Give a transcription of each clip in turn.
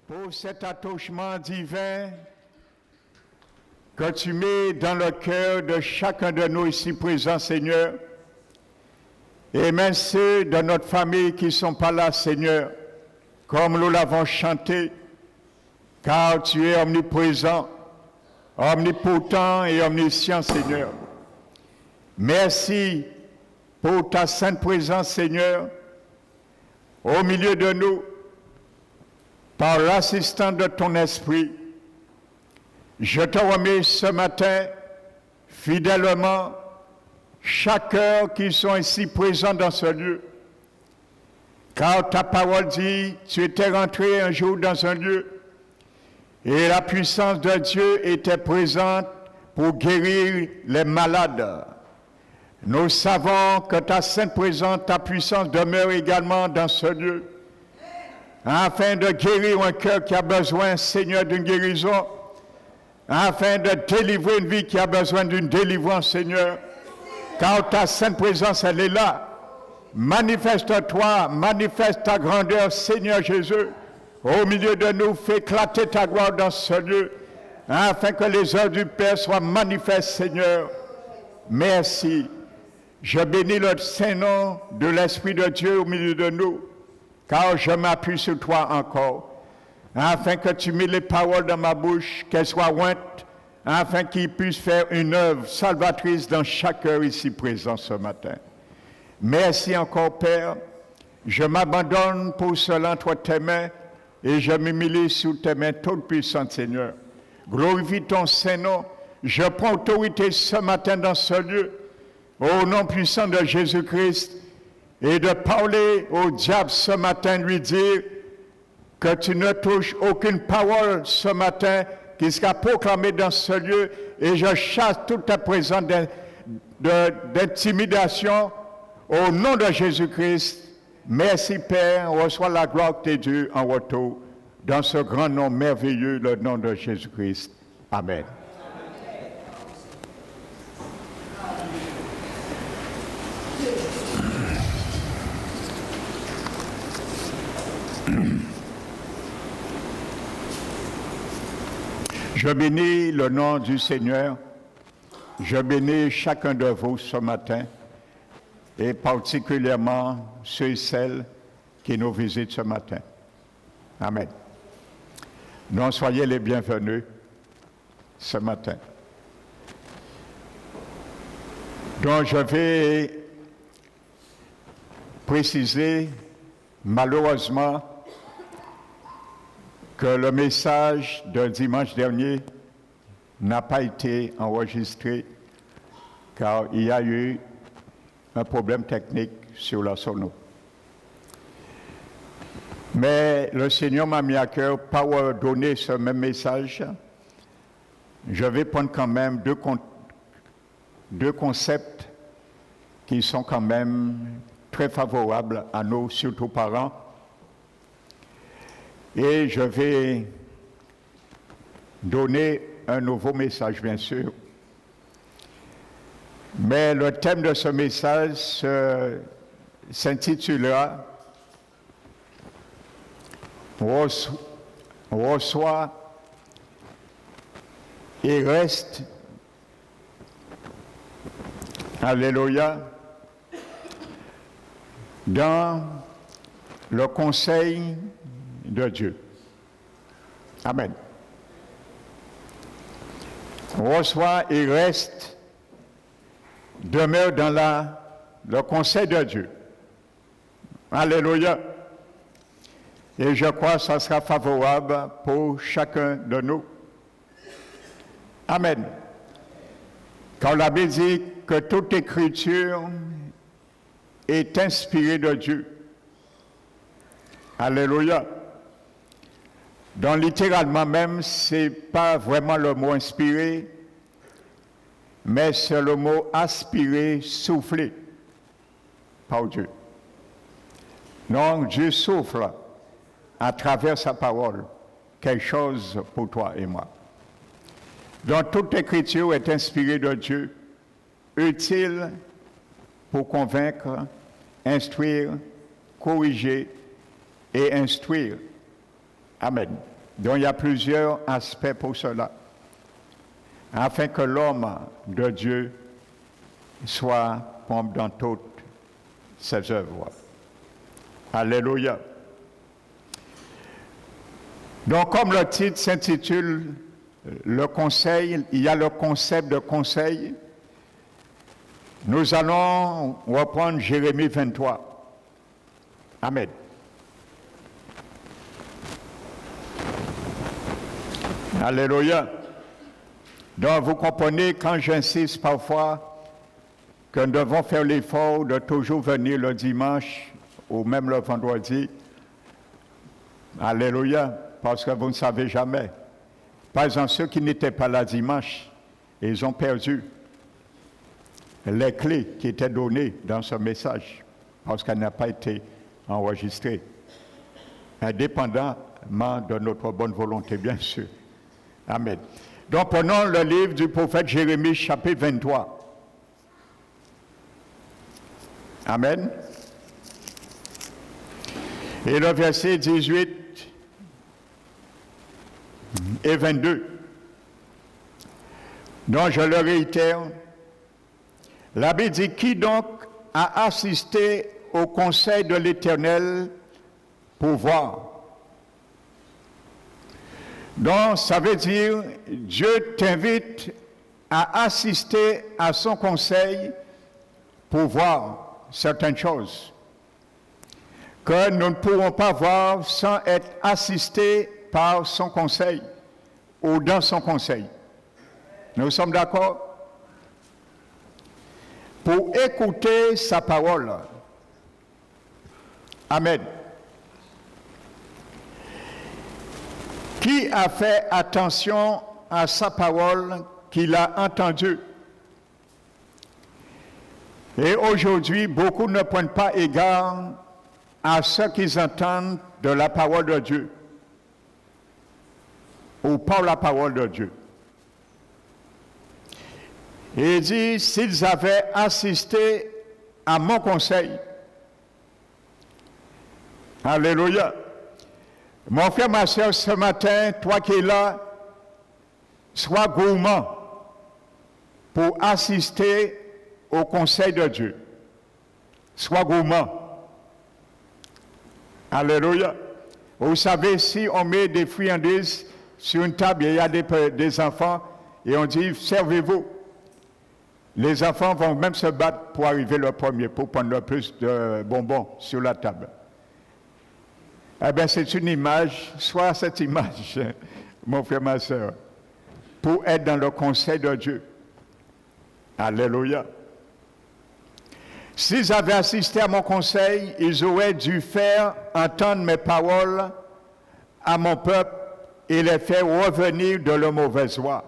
pour cet attachement divin que tu mets dans le cœur de chacun de nous ici présents, Seigneur, et même ceux de notre famille qui ne sont pas là, Seigneur, comme nous l'avons chanté, car tu es omniprésent, omnipotent et omniscient, Seigneur. Merci pour ta sainte présence, Seigneur, au milieu de nous, par l'assistance de ton esprit. Je te remets ce matin, fidèlement, chaque heure qui sont ici présents dans ce lieu. Car ta parole dit, tu étais rentré un jour dans un lieu et la puissance de Dieu était présente pour guérir les malades. Nous savons que ta sainte présence, ta puissance demeure également dans ce lieu, afin de guérir un cœur qui a besoin, Seigneur, d'une guérison, afin de délivrer une vie qui a besoin d'une délivrance, Seigneur. Car ta sainte présence, elle est là. Manifeste-toi, manifeste ta grandeur, Seigneur Jésus, au milieu de nous, fais éclater ta gloire dans ce lieu, afin que les œuvres du Père soient manifestes, Seigneur. Merci. Je bénis le Saint-Nom de l'Esprit de Dieu au milieu de nous, car je m'appuie sur toi encore, afin que tu mettes les paroles dans ma bouche, qu'elles soient ointes, afin qu'ils puissent faire une œuvre salvatrice dans chaque heure ici présent ce matin. Merci encore, Père. Je m'abandonne pour cela entre tes mains et je m'humilie sous tes mains toutes puissantes, Seigneur. Glorifie ton Saint-Nom. Je prends autorité ce matin dans ce lieu, au nom puissant de Jésus-Christ, et de parler au diable ce matin, lui dire que tu ne touches aucune parole ce matin qui sera proclamée dans ce lieu, et je chasse toute ta présence d'intimidation au nom de Jésus-Christ. Merci Père, reçois la gloire que t'es due en retour dans ce grand nom merveilleux, le nom de Jésus-Christ. Amen. Je bénis le nom du Seigneur. Je bénis chacun de vous ce matin, et particulièrement ceux et celles qui nous visitent ce matin. Amen. Donc, soyez les bienvenus ce matin. Donc, je vais préciser, malheureusement, que le message de dimanche dernier n'a pas été enregistré car il y a eu un problème technique sur la sono. Mais le Seigneur m'a mis à cœur, pour donner ce même message, je vais prendre quand même deux concepts qui sont quand même très favorables à nous, surtout parents. Et je vais donner un nouveau message, bien sûr. Mais le thème de ce message s'intitulera « Reçois et reste ». Alléluia. Dans le conseil de Dieu. Amen. Reçois et reste, demeure dans le conseil de Dieu. Alléluia. Et je crois que ça sera favorable pour chacun de nous. Amen. Quand la Bible dit que toute écriture est inspirée de Dieu. Alléluia. Donc littéralement même, ce n'est pas vraiment le mot inspiré, mais c'est le mot aspiré, soufflé par Dieu. Donc Dieu souffle à travers sa parole quelque chose pour toi et moi. Donc toute écriture est inspirée de Dieu, utile pour convaincre, instruire, corriger et instruire. Amen. Donc il y a plusieurs aspects pour cela, afin que l'homme de Dieu soit comme dans toutes ses œuvres. Alléluia. Donc comme le titre s'intitule le conseil, il y a le concept de conseil. Nous allons reprendre Jérémie 23. Amen. Alléluia. Donc vous comprenez quand j'insiste parfois que nous devons faire l'effort de toujours venir le dimanche ou même le vendredi. Alléluia. Parce que vous ne savez jamais. Par exemple, ceux qui n'étaient pas là dimanche, ils ont perdu les clés qui étaient données dans ce message, parce qu'elle n'a pas été enregistrée, indépendamment de notre bonne volonté, bien sûr. Amen. Donc, prenons le livre du prophète Jérémie, chapitre 23. Amen. Et le verset 18 et 22. Donc, je le réitère. La Bible dit, qui donc a assisté au conseil de l'Éternel pour voir? Donc, ça veut dire, Dieu t'invite à assister à son conseil pour voir certaines choses que nous ne pourrons pas voir sans être assistés par son conseil ou dans son conseil. Nous sommes d'accord? Pour écouter sa parole. Amen. Qui a fait attention à sa parole qu'il a entendue? Et aujourd'hui, beaucoup ne prennent pas égard à ce qu'ils entendent de la parole de Dieu ou par la parole de Dieu. Et il dit, s'ils avaient assisté à mon conseil, alléluia. Mon frère, ma soeur, ce matin, toi qui es là, sois gourmand pour assister au conseil de Dieu. Sois gourmand. Alléluia. Vous savez, si on met des friandises sur une table, il y a des enfants, et on dit, servez-vous. Les enfants vont même se battre pour arriver le premier, pour prendre le plus de bonbons sur la table. Eh bien, c'est une image, soit cette image, mon frère, ma soeur, pour être dans le conseil de Dieu. Alléluia. S'ils avaient assisté à mon conseil, ils auraient dû faire entendre mes paroles à mon peuple et les faire revenir de leur mauvaise voie.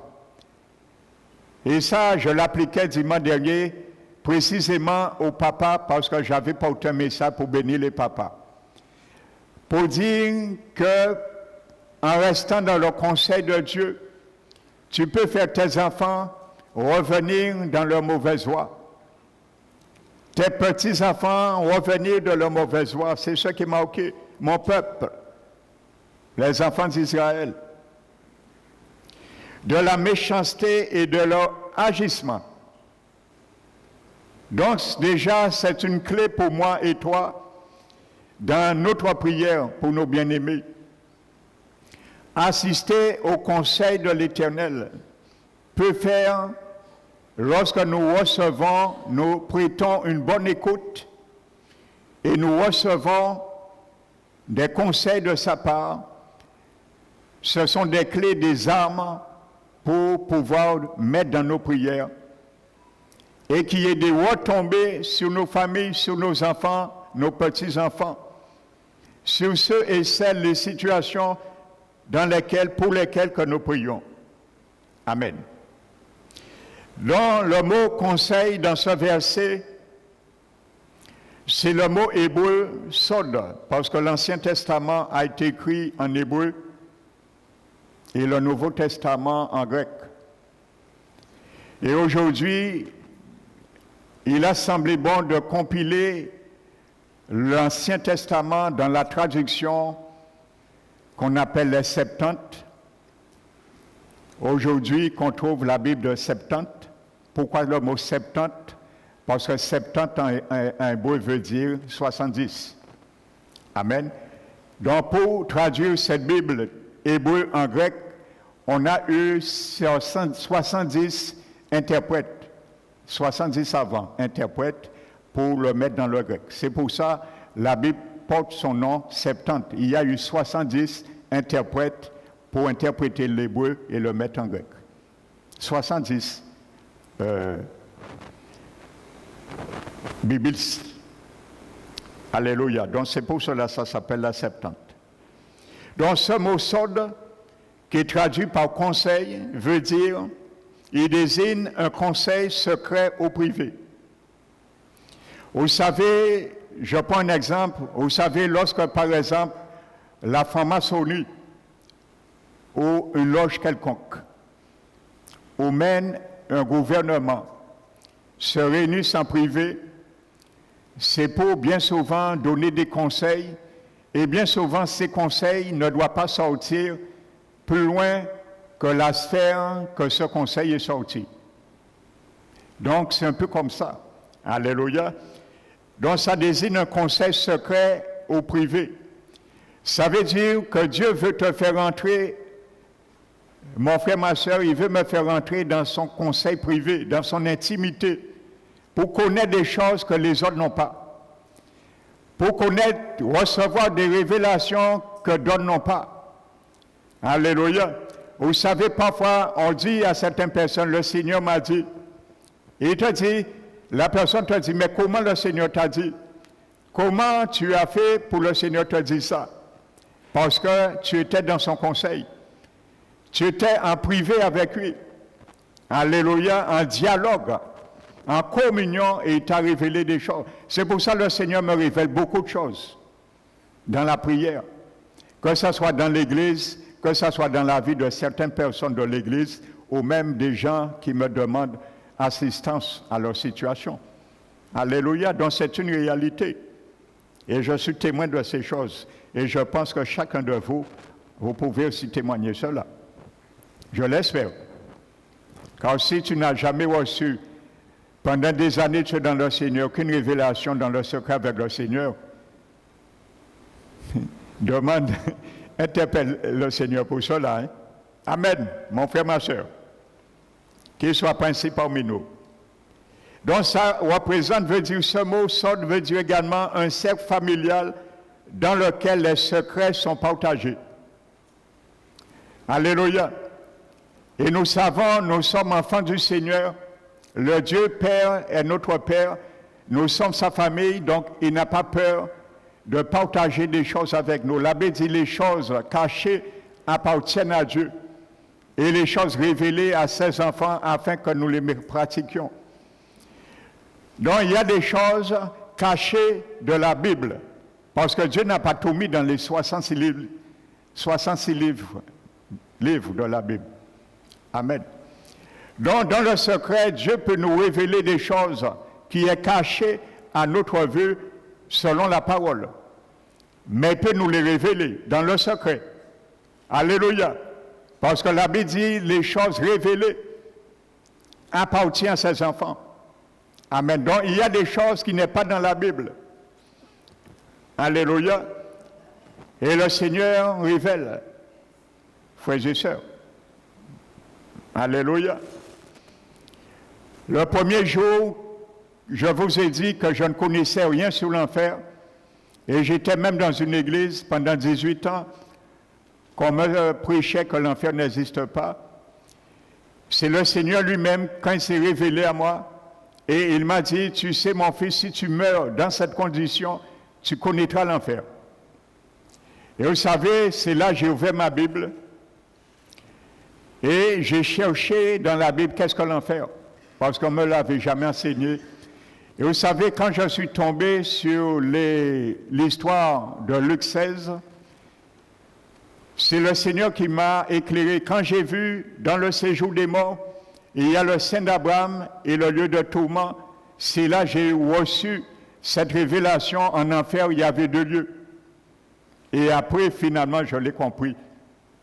Et ça, je l'appliquais dimanche dernier, précisément au papa, parce que j'avais porté un message pour bénir les papas. Pour dire que, en restant dans le conseil de Dieu, tu peux faire tes enfants revenir dans leur mauvaise voie. Tes petits-enfants revenir de leur mauvaise voie. C'est ce qui m'a marqué mon peuple, les enfants d'Israël. De la méchanceté et de leur agissement. Donc déjà, c'est une clé pour moi et toi dans notre prière pour nos bien-aimés. Assister au conseil de l'Éternel peut faire, lorsque nous recevons, nous prêtons une bonne écoute et nous recevons des conseils de sa part. Ce sont des clés, des armes pour pouvoir mettre dans nos prières et qu'il y ait des retombées sur nos familles, sur nos enfants, nos petits-enfants, sur ceux et celles, les situations pour lesquelles que nous prions. Amen. Donc, le mot conseil dans ce verset, c'est le mot hébreu sod, parce que l'Ancien Testament a été écrit en hébreu et le Nouveau Testament en grec. Et aujourd'hui, il a semblé bon de compiler l'Ancien Testament dans la traduction qu'on appelle les Septante. Aujourd'hui, qu'on trouve la Bible de Septante. Pourquoi le mot Septante? Parce que Septante en hébreu veut dire 70. Amen. Donc, pour traduire cette Bible hébreu en grec, on a eu 70 interprètes, 70 savants interprètes pour le mettre dans le grec. C'est pour ça que la Bible porte son nom Septante. Il y a eu 70 interprètes pour interpréter l'hébreu et le mettre en grec. 70 biblistes. Alléluia. Donc c'est pour cela que ça s'appelle la Septante. Donc ce mot sod, qui est traduit par conseil, veut dire, il désigne un conseil secret ou privé. Vous savez, je prends un exemple, vous savez, lorsque par exemple, la franc-maçonnerie ou une loge quelconque, ou même un gouvernement, se réunissent en privé, c'est pour bien souvent donner des conseils, et bien souvent ces conseils ne doivent pas sortir plus loin que la sphère que ce conseil est sorti. Donc c'est un peu comme ça. Alléluia. Donc ça désigne un conseil secret ou privé. Ça veut dire que Dieu veut te faire entrer, mon frère, ma soeur, il veut me faire entrer dans son conseil privé, dans son intimité, pour connaître des choses que les autres n'ont pas. Pour connaître, recevoir des révélations que d'autres n'ont pas. Alléluia. Vous savez, parfois, on dit à certaines personnes, le Seigneur m'a dit. Il te dit, la personne te dit, mais comment le Seigneur t'a dit? Comment tu as fait pour le Seigneur te dire ça? Parce que tu étais dans son conseil. Tu étais en privé avec lui. Alléluia, en dialogue, en communion, et il t'a révélé des choses. C'est pour ça que le Seigneur me révèle beaucoup de choses dans la prière. Que ce soit dans l'Église, que ce soit dans la vie de certaines personnes de l'Église, ou même des gens qui me demandent assistance à leur situation. Alléluia, donc c'est une réalité. Et je suis témoin de ces choses. Et je pense que chacun de vous, vous pouvez aussi témoigner cela. Je l'espère. Car si tu n'as jamais reçu, pendant des années, tu es dans le Seigneur, aucune révélation dans le secret avec le Seigneur, demande, interpelle le Seigneur pour cela. Hein? Amen, mon frère, ma soeur. Qu'il soit principe parmi nous. Donc ça représente, veut dire ce mot, sod veut dire également un cercle familial dans lequel les secrets sont partagés. Alléluia. Et nous savons, nous sommes enfants du Seigneur. Le Dieu Père est notre Père. Nous sommes sa famille, donc il n'a pas peur de partager des choses avec nous. La Bible dit les choses cachées appartiennent à Dieu. Et les choses révélées à ses enfants afin que nous les pratiquions. Donc il y a des choses cachées de la Bible. Parce que Dieu n'a pas tout mis dans les 66 livres de la Bible. Amen. Donc, dans le secret, Dieu peut nous révéler des choses qui sont cachées à notre vue selon la parole. Mais il peut nous les révéler dans le secret. Alléluia. Parce que la Bible dit les choses révélées appartiennent à ses enfants. Amen. Donc, il y a des choses qui n'est pas dans la Bible. Alléluia. Et le Seigneur révèle, frères et sœurs. Alléluia. Le premier jour, je vous ai dit que je ne connaissais rien sur l'enfer. Et j'étais même dans une église pendant 18 ans qu'on me prêchait que l'enfer n'existe pas. C'est le Seigneur lui-même, quand il s'est révélé à moi, et il m'a dit, tu sais mon fils, si tu meurs dans cette condition, tu connaîtras l'enfer. Et vous savez, c'est là que j'ai ouvert ma Bible et j'ai cherché dans la Bible qu'est-ce que l'enfer, parce qu'on ne me l'avait jamais enseigné. Et vous savez, quand je suis tombé sur l'histoire de Luc 16, c'est le Seigneur qui m'a éclairé. Quand j'ai vu dans le séjour des morts, il y a le sein d'Abraham et le lieu de tourment, c'est là que j'ai reçu cette révélation. En enfer, il y avait 2 lieux. Et après, finalement, je l'ai compris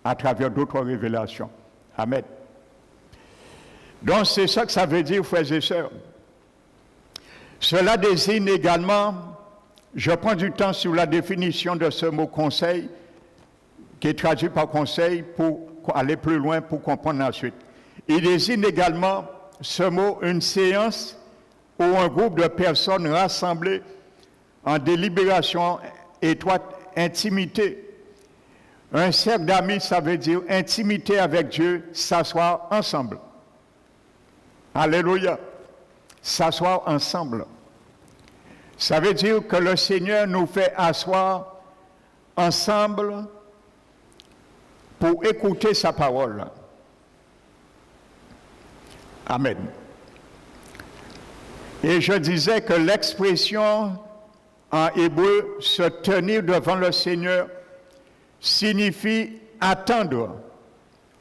à travers d'autres révélations. Amen. Donc, c'est ça que ça veut dire, frères et sœurs. Cela désigne également, je prends du temps sur la définition de ce mot conseil, qui est traduit par conseil pour aller plus loin, pour comprendre la suite. Il désigne également ce mot une séance ou un groupe de personnes rassemblées en délibération étroite, intimité. Un cercle d'amis, ça veut dire intimité avec Dieu, s'asseoir ensemble. Alléluia. S'asseoir ensemble. Ça veut dire que le Seigneur nous fait asseoir ensemble pour écouter sa parole. Amen. Et je disais que l'expression en hébreu « se tenir devant le Seigneur » signifie attendre.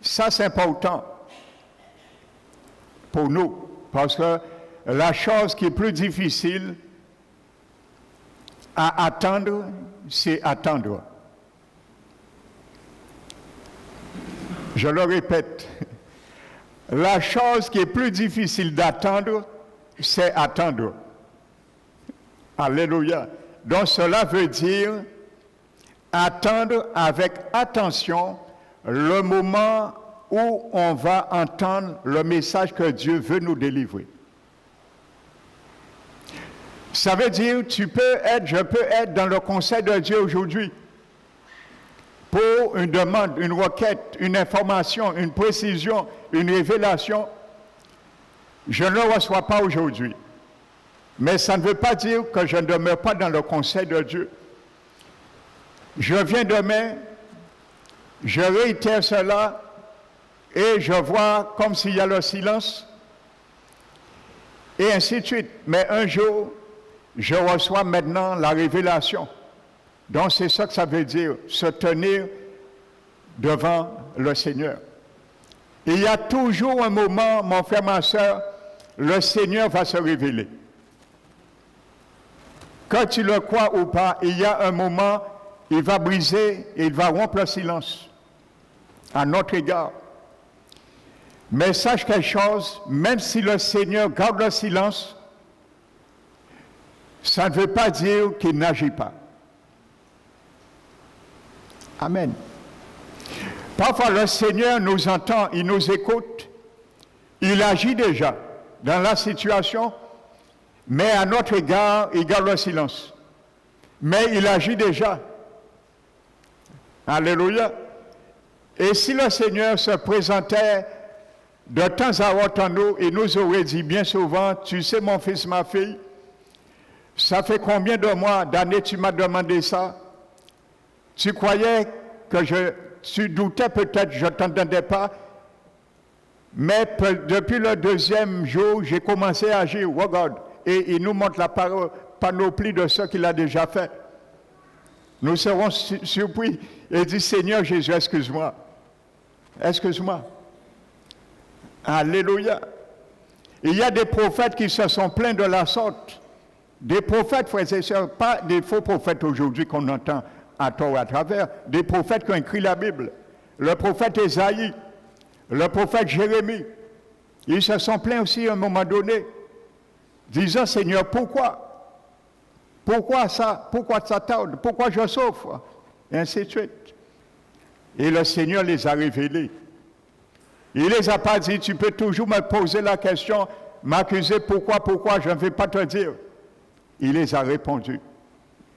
Ça, c'est important pour nous, parce que la chose qui est plus difficile à attendre, c'est attendre. Je le répète, la chose qui est plus difficile d'attendre, c'est attendre. Alléluia. Donc cela veut dire attendre avec attention le moment où on va entendre le message que Dieu veut nous délivrer. Ça veut dire, je peux être dans le conseil de Dieu aujourd'hui pour une demande, une requête, une information, une précision, une révélation. Je ne le reçois pas aujourd'hui. Mais ça ne veut pas dire que je ne demeure pas dans le conseil de Dieu. Je viens demain, je réitère cela et je vois comme s'il y a le silence et ainsi de suite. Mais un jour, je reçois maintenant la révélation. Donc c'est ça que ça veut dire, se tenir devant le Seigneur. Il y a toujours un moment, mon frère, ma soeur, le Seigneur va se révéler. Quand tu le crois ou pas, il y a un moment, il va briser et il va rompre le silence à notre égard. Mais sache quelque chose, même si le Seigneur garde le silence, ça ne veut pas dire qu'il n'agit pas. Amen. Parfois, le Seigneur nous entend, il nous écoute, il agit déjà dans la situation, mais à notre égard, il garde le silence. Mais il agit déjà. Alléluia. Et si le Seigneur se présentait de temps à autre en nous, il nous aurait dit bien souvent, tu sais mon fils, ma fille, ça fait combien de mois, d'années tu m'as demandé ça? Tu croyais que tu doutais peut-être, je ne t'entendais pas, mais depuis le deuxième jour, j'ai commencé à agir, regarde, et il nous montre la panoplie de ce qu'il a déjà fait. Nous serons surpris et dit, Seigneur Jésus, excuse-moi. Excuse-moi. Alléluia. Il y a des prophètes qui se sont plaints de la sorte. Des prophètes, frères et sœurs, pas des faux prophètes aujourd'hui qu'on entend à tort ou à travers, des prophètes qui ont écrit la Bible. Le prophète Ésaïe, le prophète Jérémie, ils se sont plaints aussi à un moment donné, disant, Seigneur, pourquoi? Pourquoi ça? Pourquoi ça tarde? Pourquoi je souffre? Et ainsi de suite. Et le Seigneur les a révélés. Il ne les a pas dit, tu peux toujours me poser la question, m'accuser, pourquoi, je ne vais pas te dire. Il les a répondus.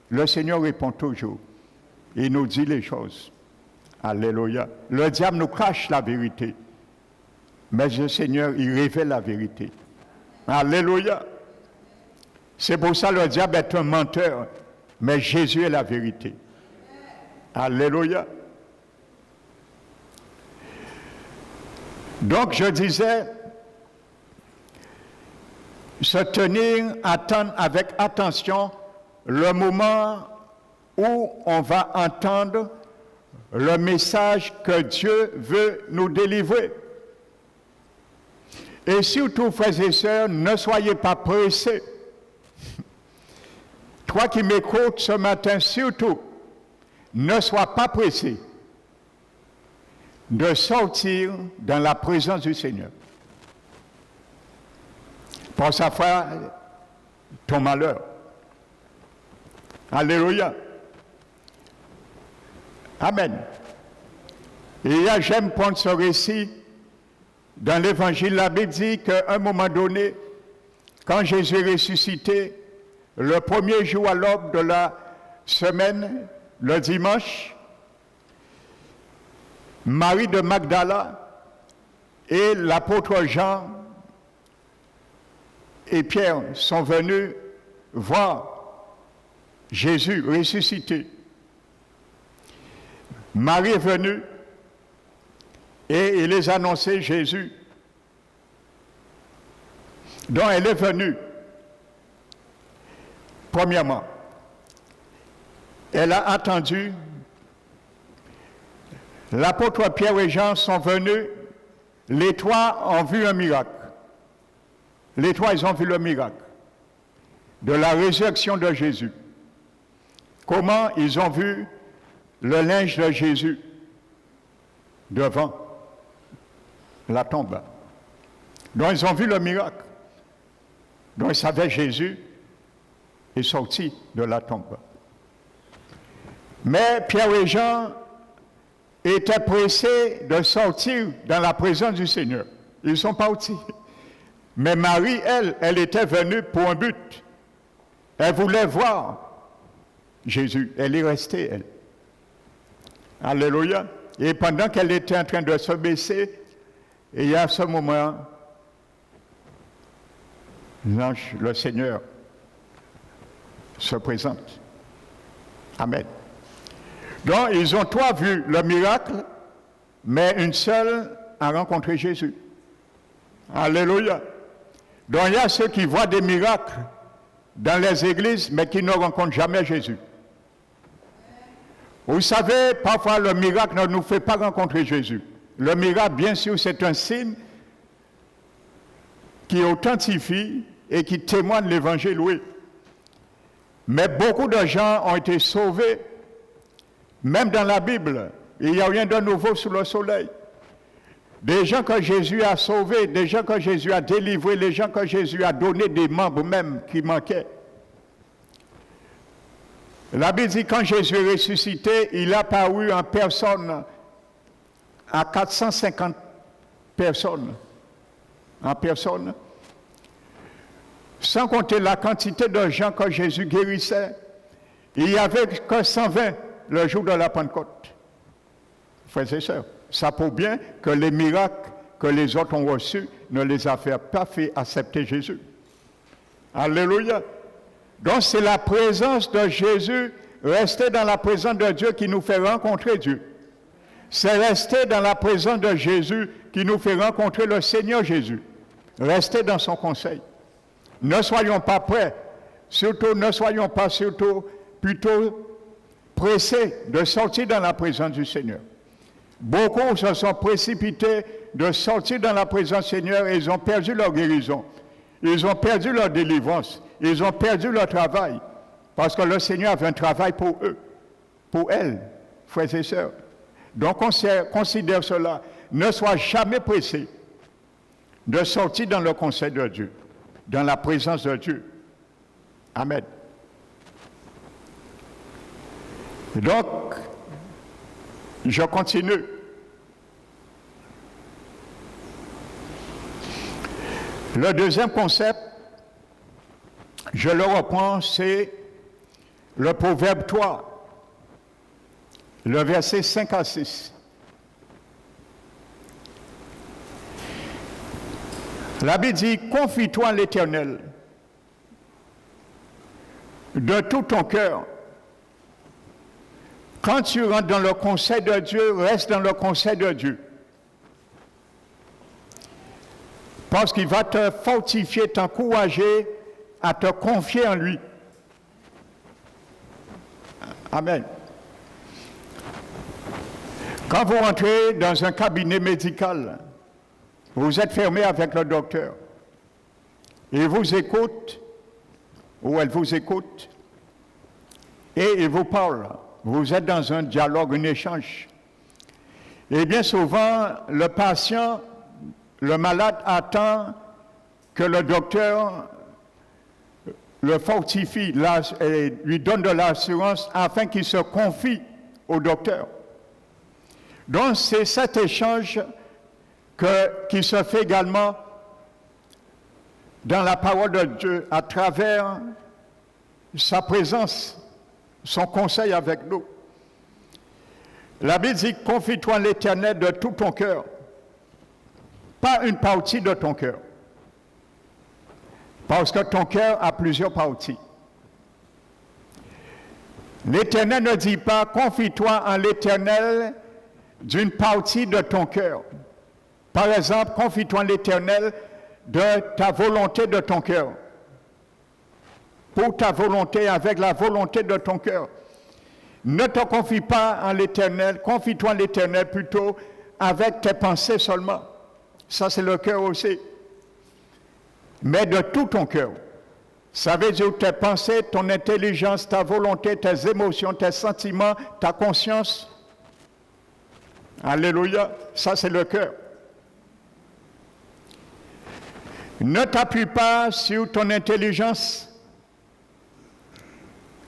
Le Seigneur répond toujours. Il nous dit les choses. Alléluia. Le diable nous cache la vérité. Mais le Seigneur, il révèle la vérité. Alléluia. C'est pour ça que le diable est un menteur. Mais Jésus est la vérité. Alléluia. Donc je disais, se tenir, attendre avec attention le moment où on va entendre le message que Dieu veut nous délivrer. Et surtout, frères et sœurs, ne soyez pas pressés. Toi qui m'écoutes ce matin, surtout, ne sois pas pressé de sortir dans la présence du Seigneur. Pour ça faire ton malheur. Alléluia. Amen. Et là, j'aime prendre ce récit. Dans l'Évangile, la Bible dit qu'à un moment donné, quand Jésus est ressuscité, le premier jour à l'aube de la semaine, le dimanche, Marie de Magdala et l'apôtre Jean et Pierre sont venus voir Jésus ressuscité. Marie est venue et il les a annoncé Jésus. Donc elle est venue. Premièrement, elle a attendu. L'apôtre Pierre et Jean sont venus. Les trois ont vu un miracle. Les trois, ils ont vu le miracle de la résurrection de Jésus. Comment ils ont vu le linge de Jésus devant la tombe. Donc ils ont vu le miracle. Donc ils savaient Jésus est sorti de la tombe. Mais Pierre et Jean étaient pressés de sortir dans la présence du Seigneur. Ils sont partis. Mais Marie, elle était venue pour un but. Elle voulait voir Jésus. Elle est restée, elle. Alléluia. Et pendant qu'elle était en train de se baisser, et à ce moment, l'ange, le Seigneur, se présente. Amen. Donc, ils ont trois vu le miracle, mais une seule a rencontré Jésus. Alléluia. Donc, il y a ceux qui voient des miracles dans les églises, mais qui ne rencontrent jamais Jésus. Vous savez, parfois le miracle ne nous fait pas rencontrer Jésus. Le miracle, bien sûr, c'est un signe qui authentifie et qui témoigne l'évangile, oui. Mais beaucoup de gens ont été sauvés, même dans la Bible. Il n'y a rien de nouveau sous le soleil. Des gens que Jésus a sauvés, des gens que Jésus a délivrés, des gens que Jésus a donné des membres même qui manquaient. La Bible dit quand Jésus est ressuscité, il a paru en personne à 450 personnes. En personne. Sans compter la quantité de gens que Jésus guérissait. Il n'y avait que 120 le jour de la Pentecôte. Frères et sœurs, ça prouve bien que les miracles que les autres ont reçus ne les a pas fait accepter Jésus. Alléluia. Donc c'est la présence de Jésus, rester dans la présence de Dieu qui nous fait rencontrer Dieu. C'est rester dans la présence de Jésus qui nous fait rencontrer le Seigneur Jésus. Rester dans son conseil. Ne soyons pas prêts, surtout ne soyons pas plutôt pressés de sortir dans la présence du Seigneur. Beaucoup se sont précipités de sortir dans la présence du Seigneur et ils ont perdu leur guérison. Ils ont perdu leur délivrance. Ils ont perdu leur travail. Parce que le Seigneur avait un travail pour eux, pour elles, frères et sœurs. Donc considère cela. Ne sois jamais pressé de sortir dans le conseil de Dieu, dans la présence de Dieu. Amen. Donc, je continue. Le deuxième concept, je le reprends, c'est le Proverbe 3, le verset 5 à 6. La Bible dit, confie-toi en l'Éternel de tout ton cœur. Quand tu rentres dans le conseil de Dieu, reste dans le conseil de Dieu. Parce qu'il va te fortifier, t'encourager à te confier en lui. Amen. Quand vous rentrez dans un cabinet médical, vous êtes fermé avec le docteur. Il vous écoute, ou elle vous écoute, et il vous parle. vous êtes dans un dialogue, un échange. Et bien souvent, le patient, le malade attend que le docteur le fortifie et lui donne de l'assurance afin qu'il se confie au docteur. Donc c'est cet échange qui se fait également dans la parole de Dieu à travers sa présence, son conseil avec nous. La Bible dit, confie-toi en l'Éternel de tout ton cœur, pas une partie de ton cœur. Parce que ton cœur a plusieurs parties. L'Éternel ne dit pas, confie-toi en l'Éternel d'une partie de ton cœur. Par exemple, confie-toi en l'Éternel de ta volonté de ton cœur. Pour ta volonté, avec la volonté de ton cœur. Ne te confie pas en l'Éternel, confie-toi en l'Éternel plutôt avec tes pensées seulement. Ça, c'est le cœur aussi. Mais de tout ton cœur. Ça veut dire tes pensées, ton intelligence, ta volonté, tes émotions, tes sentiments, ta conscience. Alléluia. Ça, c'est le cœur. Ne t'appuie pas sur ton intelligence.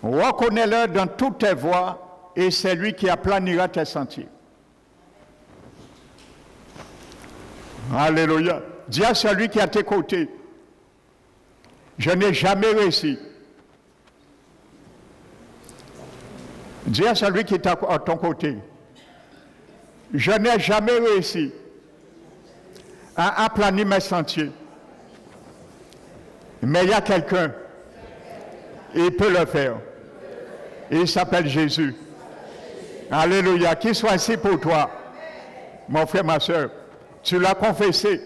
Reconnais-le dans toutes tes voies et c'est lui qui aplanira tes sentiers. Alléluia. Dis à celui qui est à tes côtés, je n'ai jamais réussi. Dis à celui qui est à ton côté, je n'ai jamais réussi à aplanir mes sentiers. Mais il y a quelqu'un, il peut le faire. Il s'appelle Jésus. Alléluia. Qu'il soit ici pour toi, mon frère, ma soeur. Tu l'as confessé.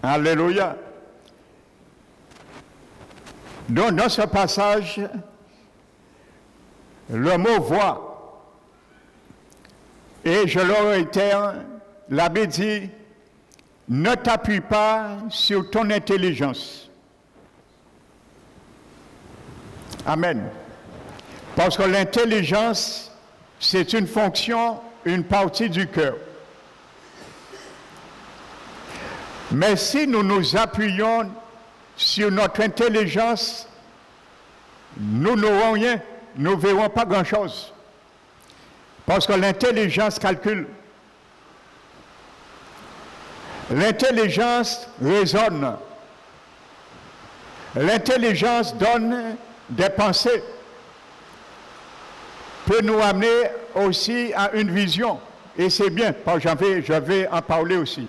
Alléluia. Donc, dans ce passage, le mot voix, et je le réitère, la Bible dit, ne t'appuie pas sur ton intelligence. Amen. Parce que l'intelligence, c'est une fonction, une partie du cœur. Mais si nous nous appuyons sur notre intelligence, nous n'aurons rien, nous ne verrons pas grand-chose. Parce que l'intelligence calcule. L'intelligence raisonne. L'intelligence donne des pensées. Peut nous amener aussi à une vision. Et c'est bien, parce que je vais en parler aussi.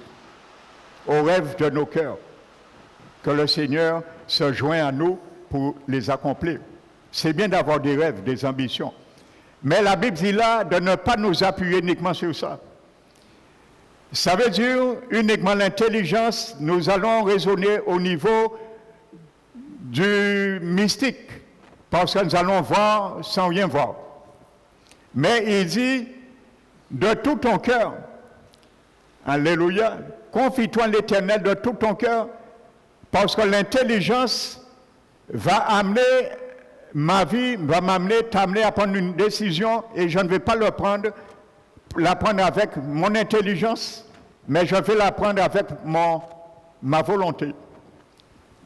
Aux rêves de nos cœurs. Que le Seigneur se joint à nous pour les accomplir. C'est bien d'avoir des rêves, des ambitions. Mais la Bible dit là de ne pas nous appuyer uniquement sur ça. Ça veut dire uniquement l'intelligence, nous allons raisonner au niveau du mystique, parce que nous allons voir sans rien voir. Mais il dit, de tout ton cœur, alléluia, confie-toi en l'Éternel de tout ton cœur, parce que l'intelligence va amener ma vie, va t'amener à prendre une décision, et je ne vais pas la prendre avec mon intelligence, mais je vais la prendre avec ma volonté.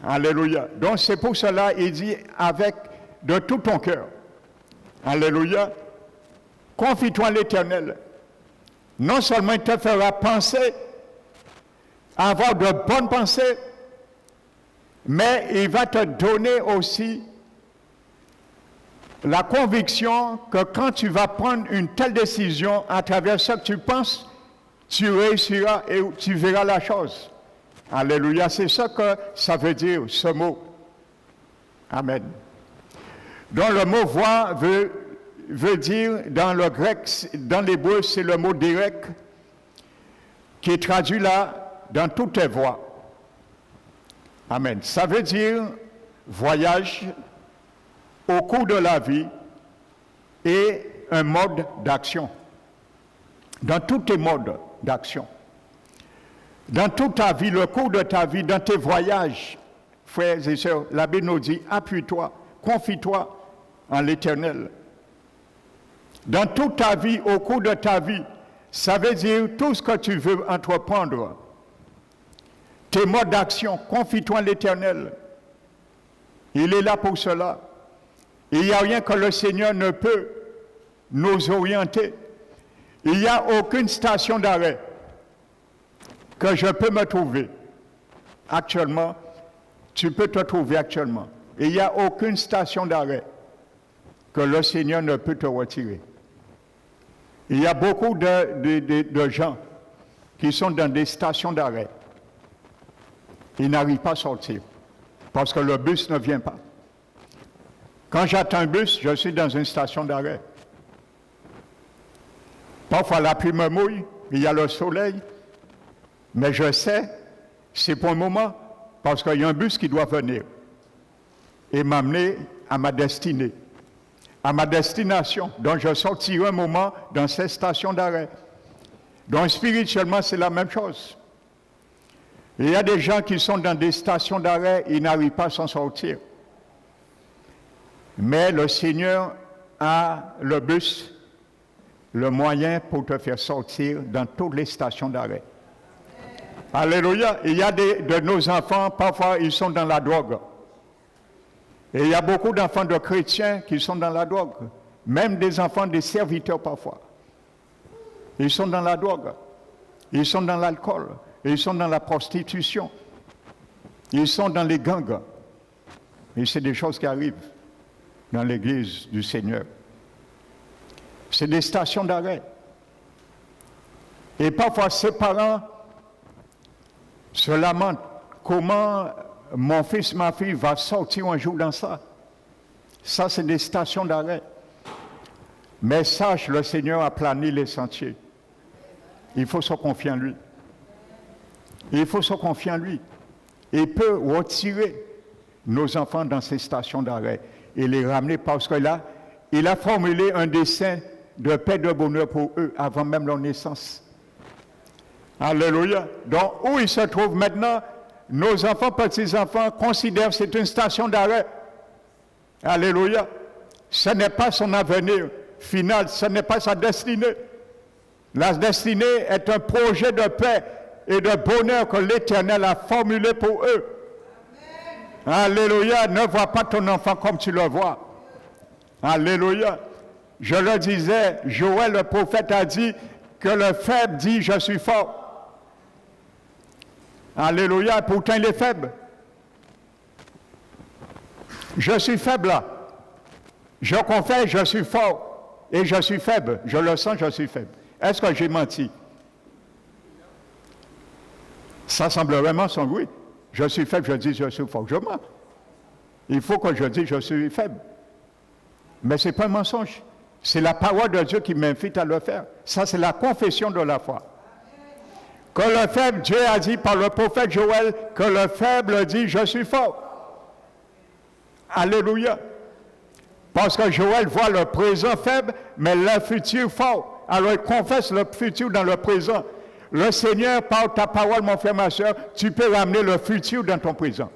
Alléluia. Donc c'est pour cela il dit avec de tout ton cœur. Alléluia. Confie-toi en l'Éternel. Non seulement il te fera penser, avoir de bonnes pensées, mais il va te donner aussi la conviction que quand tu vas prendre une telle décision à travers ce que tu penses, tu réussiras et tu verras la chose. Alléluia, c'est ça que ça veut dire, ce mot. Amen. Donc le mot voix veut dire, dans le grec, dans l'hébreu, c'est le mot direct qui est traduit là, dans toutes tes voies. Amen. Ça veut dire voyage au cours de la vie et un mode d'action. Dans tous tes modes d'action. Dans toute ta vie, le cours de ta vie, dans tes voyages, frères et sœurs, la Bible nous dit, appuie-toi, confie-toi en l'Éternel. dans toute ta vie, au cours de ta vie. Ça veut dire tout ce que tu veux entreprendre. Tes modes d'action, confie-toi en l'Éternel. Il est là pour cela. Il n'y a rien que le Seigneur ne peut nous orienter. Il n'y a aucune station d'arrêt que je peux me trouver. Actuellement, tu peux te trouver actuellement. Il n'y a aucune station d'arrêt que le Seigneur ne peut te retirer. Il y a beaucoup de gens qui sont dans des stations d'arrêt. Ils n'arrivent pas à sortir parce que le bus ne vient pas. Quand j'attends un bus, je suis dans une station d'arrêt. Parfois la pluie me mouille, il y a le soleil, mais je sais, c'est pour un moment, parce qu'il y a un bus qui doit venir et m'amener à ma destinée, à ma destination. Donc je sortirai un moment dans cette station d'arrêt. Donc spirituellement, c'est la même chose. Il y a des gens qui sont dans des stations d'arrêt, ils n'arrivent pas à s'en sortir. Mais le Seigneur a le bus, le moyen pour te faire sortir dans toutes les stations d'arrêt. Alléluia. Il y a de nos enfants, parfois ils sont dans la drogue. Et il y a beaucoup d'enfants de chrétiens qui sont dans la drogue. Même des enfants des serviteurs parfois. Ils sont dans la drogue. Ils sont dans l'alcool. Ils sont dans la prostitution. Ils sont dans les gangs. Et c'est des choses qui arrivent dans l'église du Seigneur. C'est des stations d'arrêt. Et parfois, ces parents se lamentent. Comment mon fils, ma fille va sortir un jour dans ça? Ça, c'est des stations d'arrêt. Mais sache, le Seigneur a plané les sentiers. Il faut se confier en lui. Il faut se confier en lui. Il peut retirer nos enfants dans ces stations d'arrêt et les ramener parce que là, il a formulé un dessein de paix et de bonheur pour eux avant même leur naissance. Alléluia. Donc, où ils se trouvent maintenant, nos enfants, petits-enfants, considèrent que c'est une station d'arrêt. Alléluia. Ce n'est pas son avenir final, ce n'est pas sa destinée. La destinée est un projet de paix et de bonheur que l'Éternel a formulé pour eux. Amen. Alléluia. Ne vois pas ton enfant comme tu le vois. Alléluia. Je le disais, Joël le prophète a dit que le faible dit « je suis fort ». Alléluia. Pourtant il est faible. Je suis faible là. Je confesse, je suis fort. Et je suis faible. Je le sens, je suis faible. Est-ce que j'ai menti? Ça semblerait mensonge, oui. Je suis faible, je dis je suis fort. Je mens. Il faut que je dise je suis faible. Mais ce n'est pas un mensonge. C'est la parole de Dieu qui m'invite à le faire. Ça, c'est la confession de la foi. Que le faible, Dieu a dit par le prophète Joël, que le faible dit je suis fort. Alléluia. Parce que Joël voit le présent faible, mais le futur fort. Alors il confesse le futur dans le présent. Le Seigneur, par ta parole, mon frère, ma soeur, tu peux ramener le futur dans ton présent.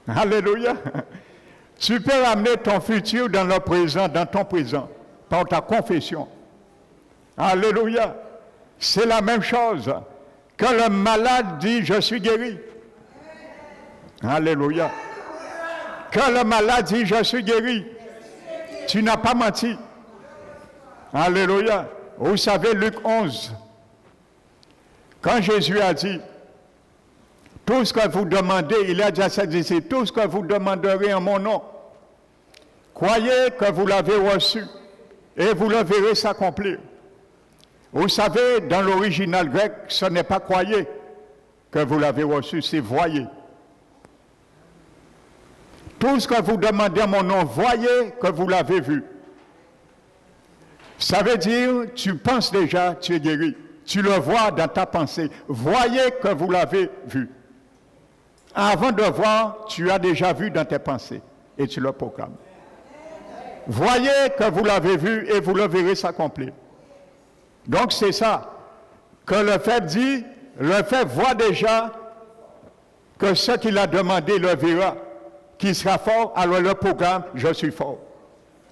Alléluia. Tu peux ramener ton futur dans le présent, dans ton présent, par ta confession. Alléluia. C'est la même chose. Que le malade dit, je suis guéri. Alléluia. Que le malade dit, je suis guéri. Tu n'as pas menti. Alléluia. Vous savez, Luc 11, quand Jésus a dit, tout ce que vous demandez, il a dit à ses disciples, tout ce que vous demanderez en mon nom, croyez que vous l'avez reçu et vous le verrez s'accomplir. Vous savez, dans l'original grec, ce n'est pas croyez que vous l'avez reçu, c'est voyez. Tout ce que vous demandez en mon nom, voyez que vous l'avez vu. Ça veut dire, tu penses déjà, tu es guéri. Tu le vois dans ta pensée. Voyez que vous l'avez vu. Avant de voir, tu as déjà vu dans tes pensées et tu le proclames. Voyez que vous l'avez vu et vous le verrez s'accomplir. Donc c'est ça que le faible dit, le faible voit déjà que ce qu'il a demandé le verra, qu'il sera fort, alors le programme, je suis fort.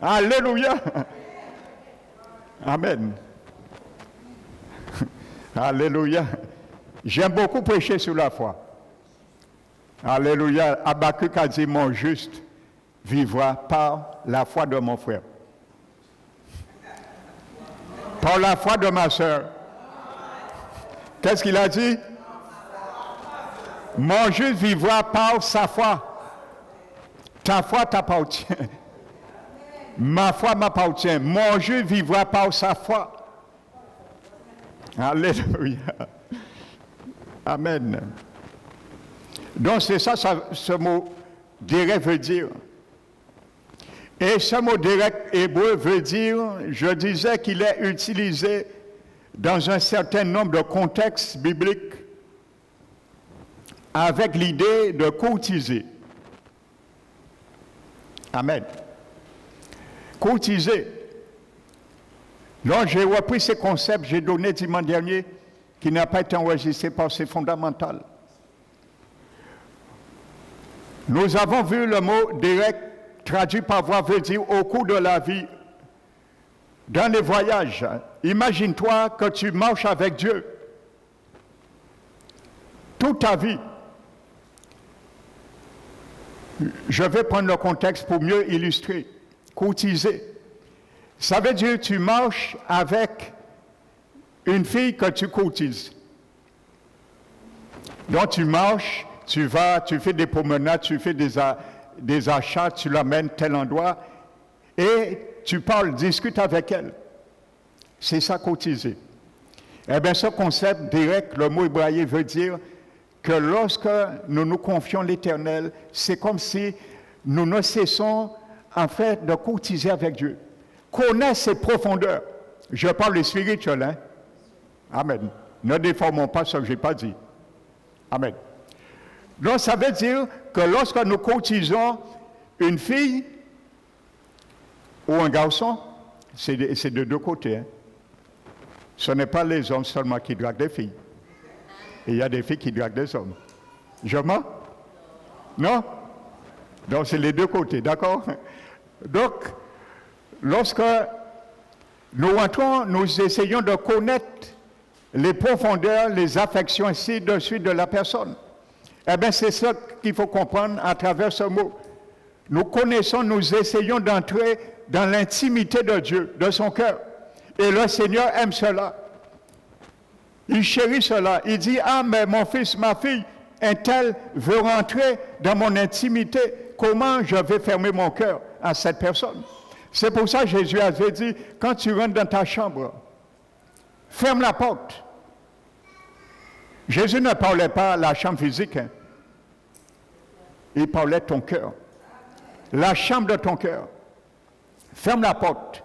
Alléluia. Amen. Alléluia. J'aime beaucoup prêcher sur la foi. Alléluia. Habakkuk a dit, mon juste vivra par la foi de mon frère. Par la foi de ma soeur. Qu'est-ce qu'il a dit? Mon juste vivra par sa foi. Ta foi t'appartient. Ma foi m'appartient. Mon juste vivra par sa foi. Alléluia. Amen. Donc c'est ça, ce mot direct veut dire. Et ce mot direct hébreu veut dire, je disais qu'il est utilisé dans un certain nombre de contextes bibliques avec l'idée de courtiser. Amen. Courtiser. Donc j'ai repris ces concepts, j'ai donné dimanche dernier, qui n'a pas été enregistré par ces fondamentales. Nous avons vu le mot direct, traduit par voie, veut dire au cours de la vie, dans les voyages. Imagine-toi que tu marches avec Dieu toute ta vie. Je vais prendre le contexte pour mieux illustrer. Courtiser. Ça veut dire que tu marches avec une fille que tu courtises. Donc tu marches, tu vas, tu fais des promenades, tu fais des achats, tu l'amènes tel endroit et tu parles, discutes avec elle. C'est ça courtiser. Eh bien, ce concept direct, le mot hébraïen veut dire que lorsque nous nous confions l'Éternel, c'est comme si nous ne cessons en fait de courtiser avec Dieu. Connaître ses profondeurs. Je parle spirituel, hein? Amen. Ne déformons pas ce que je n'ai pas dit. Amen. Donc, ça veut dire que lorsque nous courtisons une fille ou un garçon, c'est de deux côtés. Hein? Ce n'est pas les hommes seulement qui draguent des filles. Et il y a des filles qui draguent des hommes. Je mens? Non? Donc, c'est les deux côtés, d'accord? Donc, lorsque nous entrons, nous essayons de connaître les profondeurs, les affections, ainsi de suite de la personne. Eh bien, c'est ça qu'il faut comprendre à travers ce mot. Nous connaissons, nous essayons d'entrer dans l'intimité de Dieu, de son cœur. Et le Seigneur aime cela. Il chérit cela. Il dit, ah, mais mon fils, ma fille, un tel veut rentrer dans mon intimité. Comment je vais fermer mon cœur à cette personne? C'est pour ça que Jésus avait dit, quand tu rentres dans ta chambre, ferme la porte. Jésus ne parlait pas de la chambre physique. Hein. Il parlait de ton cœur. La chambre de ton cœur. Ferme la porte.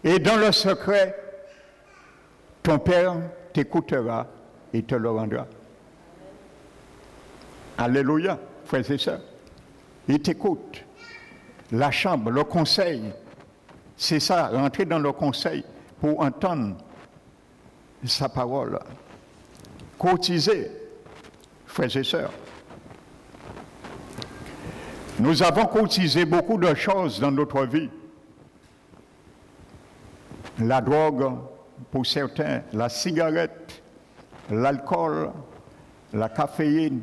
Et dans le secret, ton Père t'écoutera et te le rendra. Alléluia, frères et sœurs. Il t'écoute. La chambre, le conseil, c'est ça, rentrer dans le conseil pour entendre sa parole. Courtiser, frères et sœurs. Nous avons courtisé beaucoup de choses dans notre vie. La drogue, pour certains, la cigarette, l'alcool, la caféine.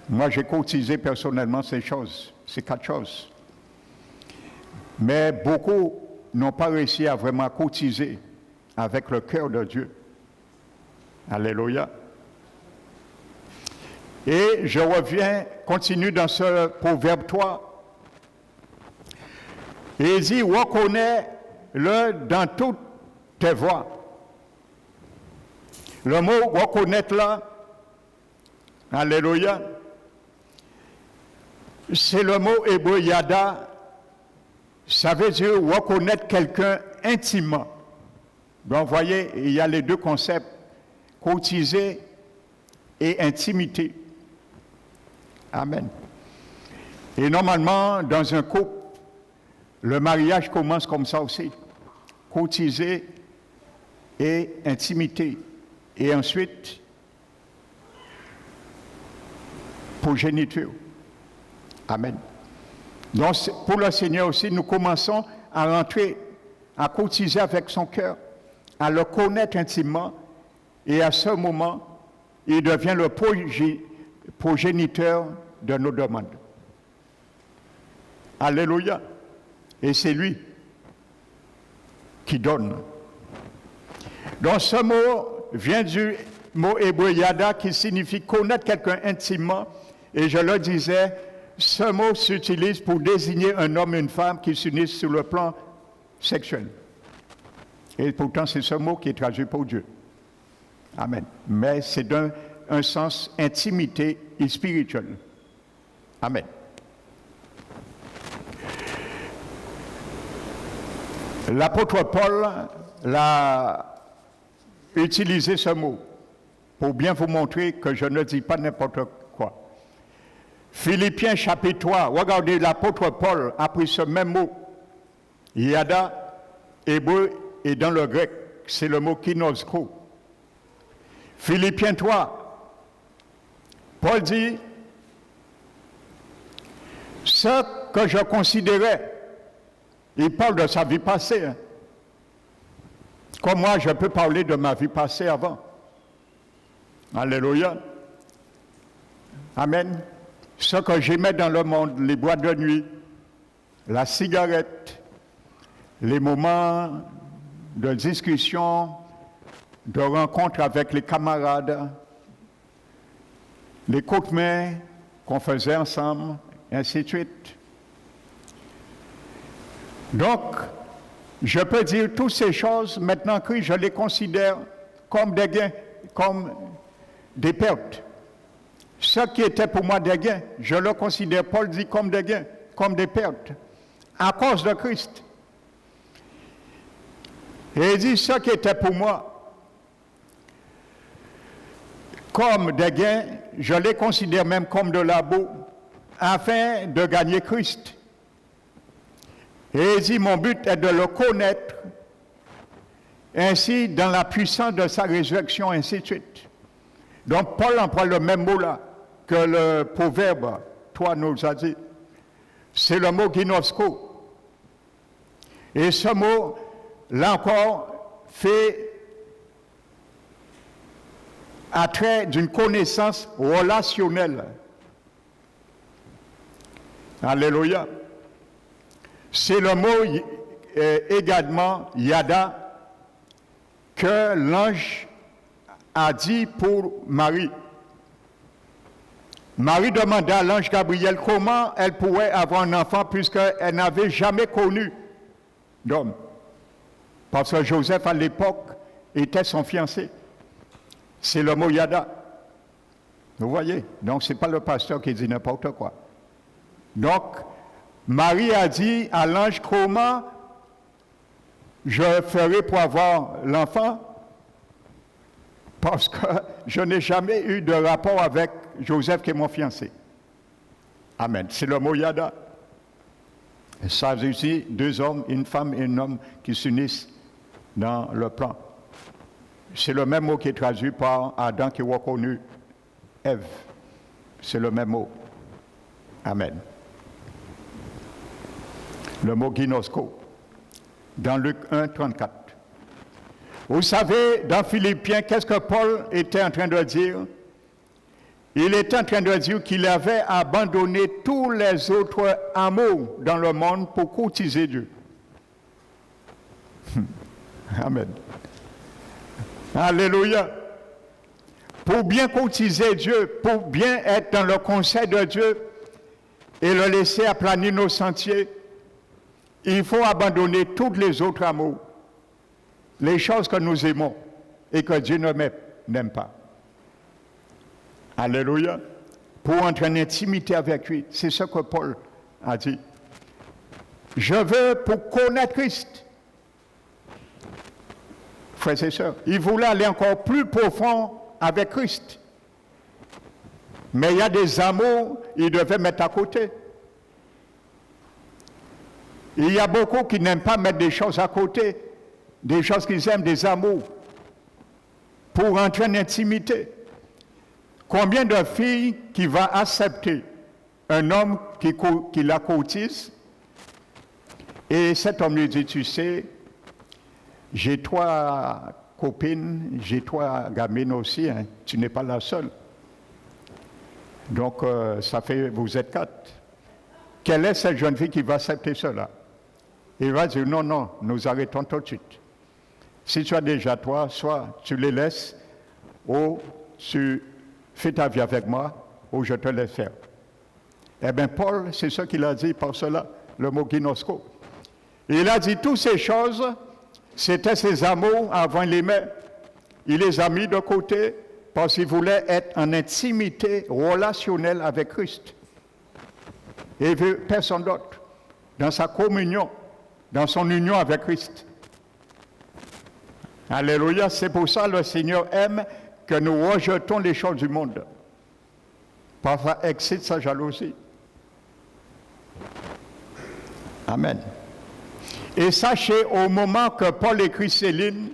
Moi, j'ai courtisé personnellement ces choses, ces 4 choses. Mais beaucoup n'ont pas réussi à vraiment courtiser avec le cœur de Dieu. Alléluia. Et je reviens, continue dans ce proverbe 3. Et il dit, reconnais-le dans toutes tes voies. Le mot reconnaître là, alléluia, c'est le mot hébreu yada, ça veut dire reconnaître quelqu'un intimement. Donc vous voyez, il y a les deux concepts, courtiser et intimité. Amen. Et normalement, dans un couple, le mariage commence comme ça aussi. Courtiser et intimité. Et ensuite, progéniture. Amen. Donc, pour le Seigneur aussi, nous commençons à rentrer à courtiser avec son cœur, à le connaître intimement, et à ce moment, il devient le progéniteur de nos demandes. Alléluia. Et c'est lui qui donne. Donc ce mot vient du mot hébreu yada qui signifie connaître quelqu'un intimement. Et je le disais, ce mot s'utilise pour désigner un homme et une femme qui s'unissent sur le plan sexuel. Et pourtant, c'est ce mot qui est traduit pour Dieu. Amen. Mais c'est d'un sens intimité et spirituel. Amen. L'apôtre Paul l'a utilisé ce mot pour bien vous montrer que je ne dis pas n'importe quoi. Philippiens chapitre 3, regardez, l'apôtre Paul a pris ce même mot, yada, hébreu, et dans le grec, c'est le mot kinosko. Philippiens 3, Paul dit, ce que je considérais, il parle de sa vie passée. Hein. Comme moi, je peux parler de ma vie passée avant. Alléluia. Amen. Ce que j'aimais dans le monde, les boîtes de nuit, la cigarette, les moments de discussion, de rencontre avec les camarades, les coups de main qu'on faisait ensemble, et ainsi de suite. Donc, je peux dire toutes ces choses, maintenant que je les considère comme des gains, comme des pertes. Ce qui était pour moi des gains, je le considère, Paul dit, comme des gains, comme des pertes, à cause de Christ. Et il dit, ce qui était pour moi comme des gains, je les considère même comme de la boue, afin de gagner Christ. Et il dit, mon but est de le connaître, ainsi dans la puissance de sa résurrection, ainsi de suite. Donc Paul emploie le même mot là que le proverbe 3 nous a dit. C'est le mot ginosko. Et ce mot, là encore, fait attrait d'une connaissance relationnelle. Alléluia. C'est le mot également, yada, que l'ange a dit pour Marie. Marie demanda à l'ange Gabriel comment elle pourrait avoir un enfant puisqu'elle n'avait jamais connu d'homme. Parce que Joseph, à l'époque, était son fiancé. C'est le mot yada. Vous voyez? Donc, ce n'est pas le pasteur qui dit n'importe quoi. Donc, Marie a dit à l'ange, comment je ferai pour avoir l'enfant? Parce que je n'ai jamais eu de rapport avec Joseph qui est mon fiancé. Amen. C'est le mot yada. Ça ici, deux hommes, une femme et un homme qui s'unissent dans le plan. C'est le même mot qui est traduit par Adam qui a reconnu Ève. C'est le même mot. Amen. Le mot ginosko, dans Luc 1, 34. Vous savez, dans Philippiens, qu'est-ce que Paul était en train de dire? Il était en train de dire qu'il avait abandonné tous les autres amours dans le monde pour courtiser Dieu. Amen. Alléluia. Pour bien courtiser Dieu, pour bien être dans le conseil de Dieu et le laisser aplanir nos sentiers, il faut abandonner tous les autres amours, les choses que nous aimons et que Dieu n'aime pas. Alléluia. Pour entrer en intimité avec lui, c'est ce que Paul a dit. Je veux pour connaître Christ. Frères et sœurs, il voulait aller encore plus profond avec Christ. Mais il y a des amours, il devait mettre à côté. Il y a beaucoup qui n'aiment pas mettre des choses à côté, des choses qu'ils aiment, des amours, pour entrer en intimité. Combien de filles qui vont accepter un homme qui la courtise et cet homme lui dit, tu sais, J'ai 3 copines, j'ai 3 gamines aussi, hein. Tu n'es pas la seule. Donc, ça fait, vous êtes 4. Quelle est cette jeune fille qui va accepter cela? Il va dire, non, non, nous arrêtons tout de suite. Si tu as déjà toi, soit tu les laisses, ou tu fais ta vie avec moi, ou je te laisse faire. Eh bien, Paul, c'est ce qu'il a dit par cela, le mot ginosko. Il a dit toutes ces choses, c'était ses amours avant il les met. Il les a mis de côté parce qu'il voulait être en intimité relationnelle avec Christ. Et il veut personne d'autre dans sa communion, dans son union avec Christ. Alléluia, c'est pour ça que le Seigneur aime que nous rejetons les choses du monde. Parfois, ça excite sa jalousie. Amen. Et sachez, au moment que Paul écrit Céline,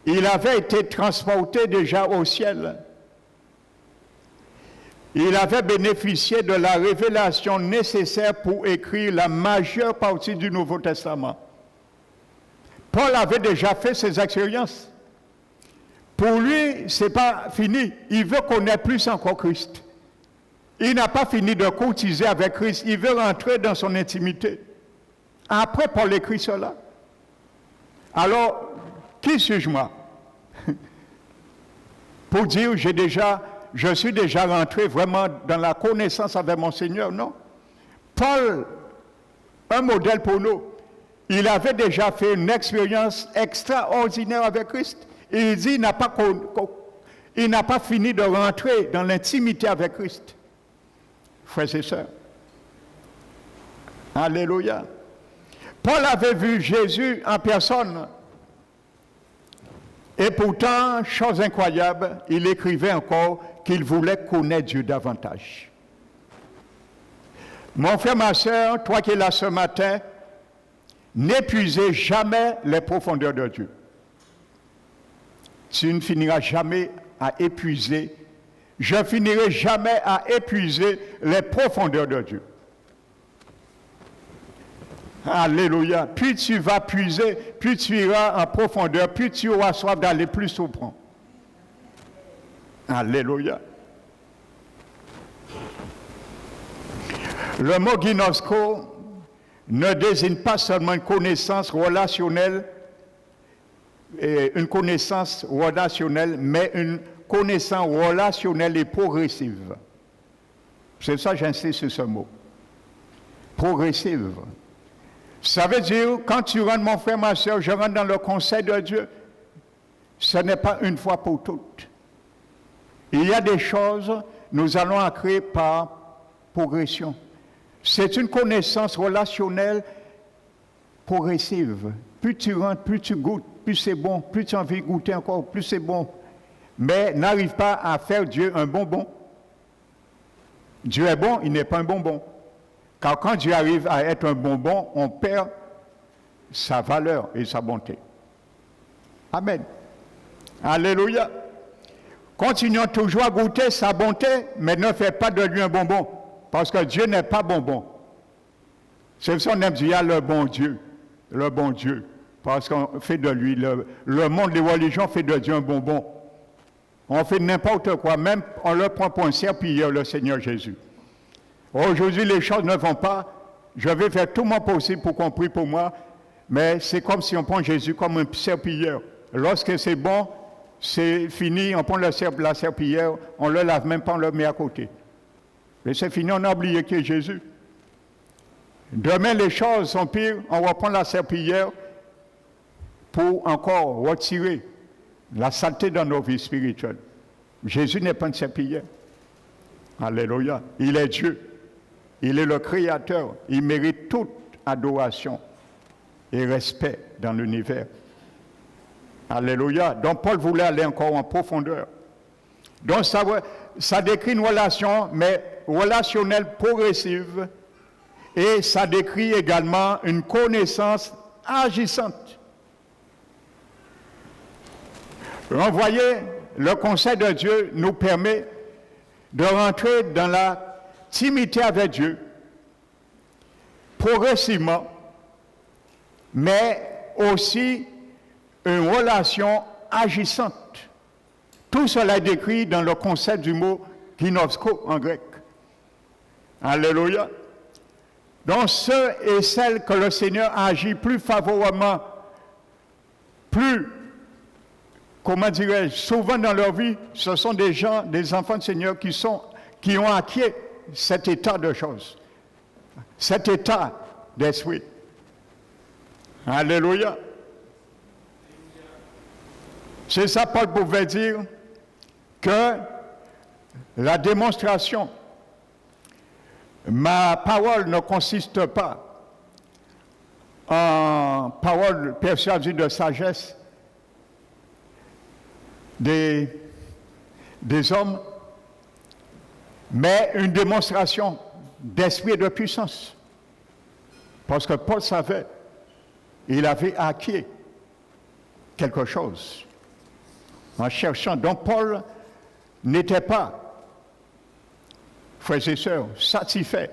il avait été transporté déjà au ciel. Il avait bénéficié de la révélation nécessaire pour écrire la majeure partie du Nouveau Testament. Paul avait déjà fait ses expériences. Pour lui, ce n'est pas fini. Il veut connaître plus encore Christ. Il n'a pas fini de courtiser avec Christ. Il veut rentrer dans son intimité. Après, Paul écrit cela. Alors, qui suis-je moi? Pour dire, je suis déjà rentré vraiment dans la connaissance avec mon Seigneur. Non. Paul, un modèle pour nous. Il avait déjà fait une expérience extraordinaire avec Christ. Il dit, il n'a pas fini de rentrer dans l'intimité avec Christ. Frères et sœurs. Alléluia. Paul avait vu Jésus en personne. Et pourtant, chose incroyable, il écrivait encore qu'il voulait connaître Dieu davantage. Mon frère, ma soeur, toi qui es là ce matin, n'épuisez jamais les profondeurs de Dieu. Tu ne finiras jamais à épuiser. Je finirai jamais à épuiser les profondeurs de Dieu. Alléluia. Plus tu vas puiser, plus tu iras en profondeur, plus tu auras soif d'aller plus profond. Alléluia. Le mot ginosko ne désigne pas seulement une connaissance relationnelle, mais une connaissance relationnelle et progressive. C'est ça que j'insiste sur ce mot. Progressive. Ça veut dire, quand tu rentres, mon frère, ma soeur, je rentre dans le conseil de Dieu, ce n'est pas une fois pour toutes. Il y a des choses, nous allons en créer par progression. C'est une connaissance relationnelle progressive. Plus tu rentres, plus tu goûtes, plus c'est bon, plus tu as envie de goûter encore, plus c'est bon. Mais n'arrive pas à faire Dieu un bonbon. Dieu est bon, il n'est pas un bonbon. Car quand Dieu arrive à être un bonbon, on perd sa valeur et sa bonté. Amen. Alléluia. Continuons toujours à goûter sa bonté, mais ne faites pas de lui un bonbon. Parce que Dieu n'est pas bonbon. C'est pour ça qu'on aime dire le bon Dieu. Le bon Dieu. Parce qu'on fait de lui, le monde des religions fait de Dieu un bonbon. On fait n'importe quoi, même on le prend pour un serpillière, le Seigneur Jésus. Aujourd'hui, les choses ne vont pas. Je vais faire tout mon possible pour qu'on prie pour moi, mais c'est comme si on prend Jésus comme un serpillière. Lorsque c'est bon, c'est fini, on prend la serpillière, on ne le lave même pas, on le met à côté. Mais c'est fini, on a oublié qui est Jésus. Demain, les choses sont pires, on reprend la serpillière pour encore retirer la saleté dans nos vies spirituelles. Jésus n'est pas une serpillière. Alléluia. Il est Dieu. Il est le Créateur. Il mérite toute adoration et respect dans l'univers. Alléluia. Donc Paul voulait aller encore en profondeur. Donc ça décrit une relation, mais relationnelle progressive, et ça décrit également une connaissance agissante. Donc, vous voyez, le conseil de Dieu nous permet de rentrer dans l'intimité avec Dieu progressivement, mais aussi une relation agissante. Tout cela est décrit dans le concept du mot ginosko en grec. Alléluia. Donc ceux et celles que le Seigneur agit plus favorablement, plus, comment dirais-je, souvent dans leur vie, ce sont des gens, des enfants du Seigneur qui ont acquis cet état de choses, cet état d'esprit. Alléluia. C'est ça, Paul pouvait dire que la démonstration, ma parole ne consiste pas en parole persuasive de sagesse des hommes, mais une démonstration d'esprit et de puissance. Parce que Paul savait, il avait acquis quelque chose en cherchant. Donc Paul n'était pas, frères et sœurs, satisfait.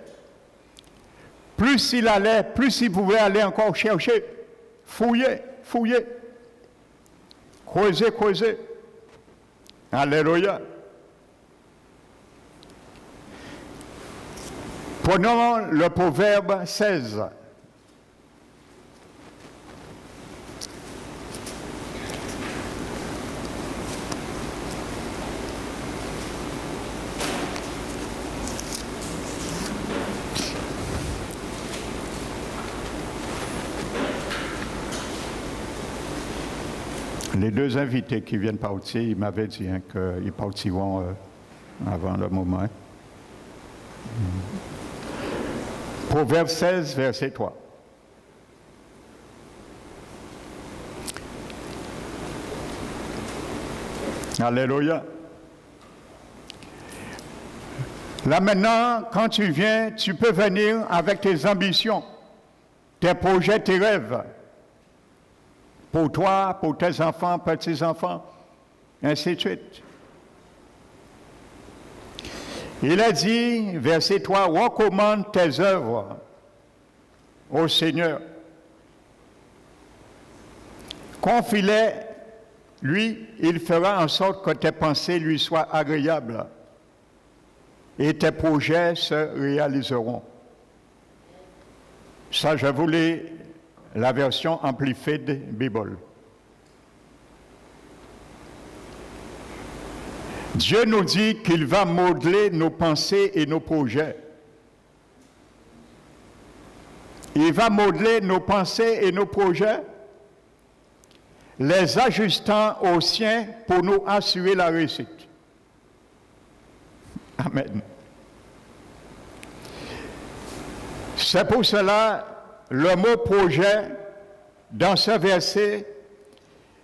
Plus il allait, plus il pouvait aller encore chercher, fouiller, creuser. Alléluia. Prenons le proverbe 16. Les deux invités qui viennent partir, ils m'avaient dit qu'ils partiront avant le moment. Proverbe 16, verset 3. Alléluia. Là maintenant, quand tu viens, tu peux venir avec tes ambitions, tes projets, tes rêves. Pour toi, pour tes enfants, petits-enfants, ainsi de suite. Il a dit, verset 3, recommande tes œuvres au Seigneur. Confie-les, lui, il fera en sorte que tes pensées lui soient agréables et tes projets se réaliseront. Ça, je voulais la version Amplified Bible. Dieu nous dit qu'il va modeler nos pensées et nos projets. Il va modeler nos pensées et nos projets, les ajustant aux siens pour nous assurer la réussite. Amen. C'est pour cela le mot projet dans ce verset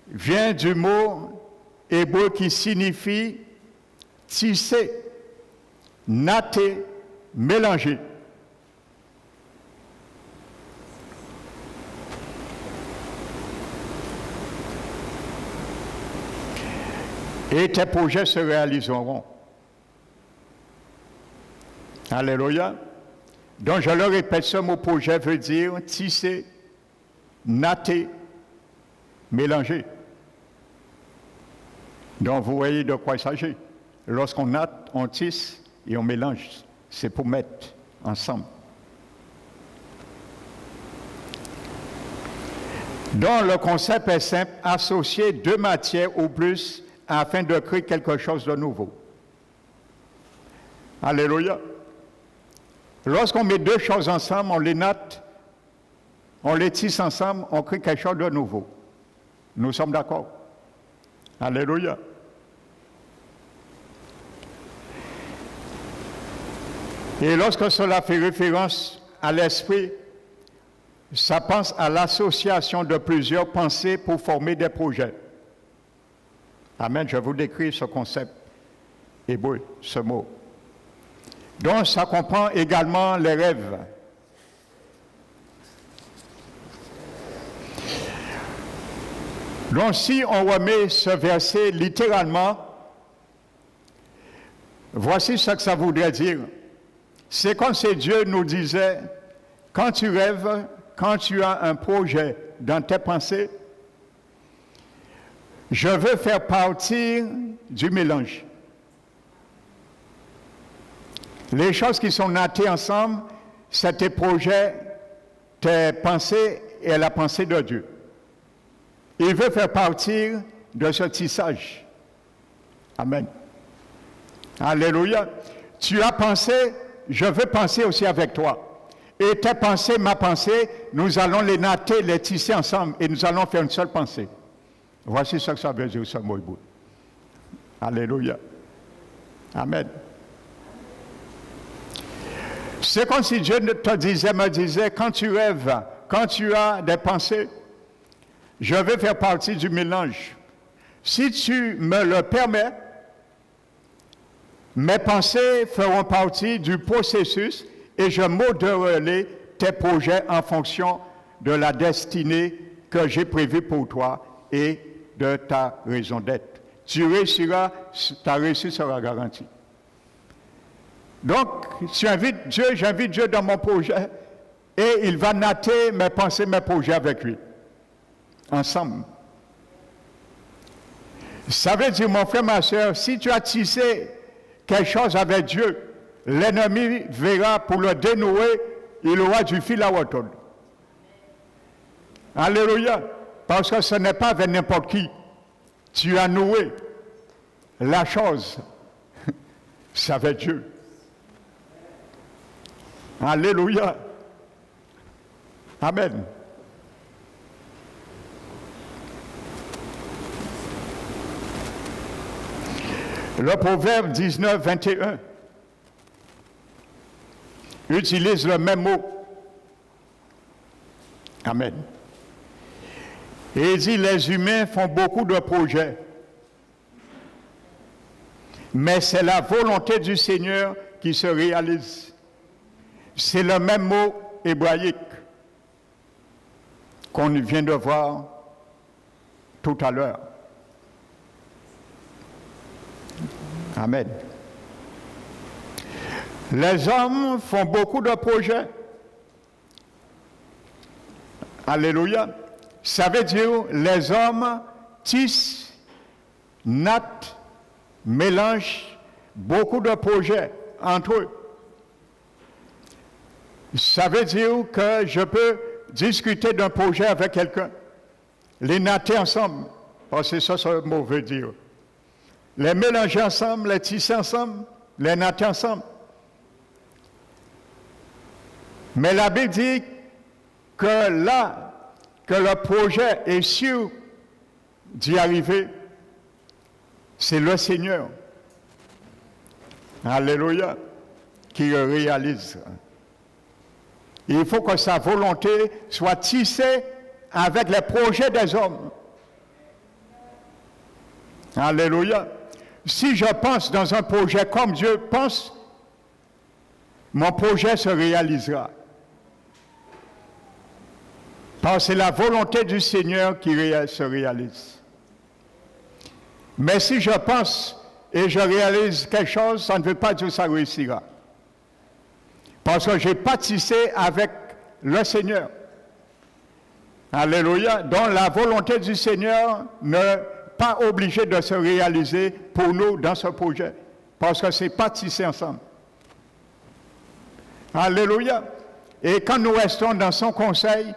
vient du mot hébreu qui signifie tisser, natter, mélanger. Et tes projets se réaliseront. Alléluia. Donc je le répète, ce mot projet veut dire tisser, natter, mélanger. Donc vous voyez de quoi il s'agit. Lorsqu'on natte, on tisse et on mélange. C'est pour mettre ensemble. Donc le concept est simple, associer deux matières ou plus afin de créer quelque chose de nouveau. Alléluia. Lorsqu'on met deux choses ensemble, on les natte, on les tisse ensemble, on crée quelque chose de nouveau. Nous sommes d'accord. Alléluia. Et lorsque cela fait référence à l'esprit, ça pense à l'association de plusieurs pensées pour former des projets. Amen, je vous décris ce concept hébreu, ce mot. Donc, ça comprend également les rêves. Donc, si on remet ce verset littéralement, voici ce que ça voudrait dire. C'est comme si Dieu nous disait, quand tu rêves, quand tu as un projet dans tes pensées, je veux faire partir du mélange. Les choses qui sont natées ensemble, c'est tes projets, tes pensées et la pensée de Dieu. Il veut faire partir de ce tissage. Amen. Alléluia. Tu as pensé, je veux penser aussi avec toi. Et tes pensées, ma pensée, nous allons les natter, les tisser ensemble et nous allons faire une seule pensée. Voici ce que ça veut dire, ce mot. Alléluia. Amen. C'est comme si Dieu me disait, quand tu rêves, quand tu as des pensées, je veux faire partie du mélange. Si tu me le permets, mes pensées feront partie du processus et je modérerai tes projets en fonction de la destinée que j'ai prévue pour toi et de ta raison d'être. Tu réussiras, ta réussite sera garantie. Donc, j'invite Dieu dans mon projet et il va natter mes pensées, mes projets avec lui. Ensemble. Ça veut dire, mon frère, ma soeur, si tu as tissé quelque chose avec Dieu, l'ennemi verra pour le dénouer, il aura du fil à retordre. Alléluia. Parce que ce n'est pas avec n'importe qui. Tu as noué la chose. C'est avec Dieu. Alléluia. Amen. Le proverbe 19, 21 utilise le même mot. Amen. Et il dit, les humains font beaucoup de projets, mais c'est la volonté du Seigneur qui se réalise. C'est le même mot hébraïque qu'on vient de voir tout à l'heure. Amen. Les hommes font beaucoup de projets. Alléluia. Ça veut dire les hommes tissent, nattent, mélangent beaucoup de projets entre eux. Ça veut dire que je peux discuter d'un projet avec quelqu'un, les natter ensemble, parce que ça, ce mot veut dire. Les mélanger ensemble, les tisser ensemble, les natter ensemble. Mais la Bible dit que là, que le projet est sûr d'y arriver, c'est le Seigneur. Alléluia, qui le réalise. Il faut que sa volonté soit tissée avec les projets des hommes. Alléluia. Si je pense dans un projet comme Dieu pense, mon projet se réalisera. Parce que c'est la volonté du Seigneur qui se réalise. Mais si je pense et je réalise quelque chose, ça ne veut pas dire que ça réussira. Parce que je n'ai pas tissé avec le Seigneur. Alléluia. Donc la volonté du Seigneur n'est pas obligée de se réaliser pour nous dans ce projet. Parce que ce n'est pas tissé ensemble. Alléluia. Et quand nous restons dans son conseil,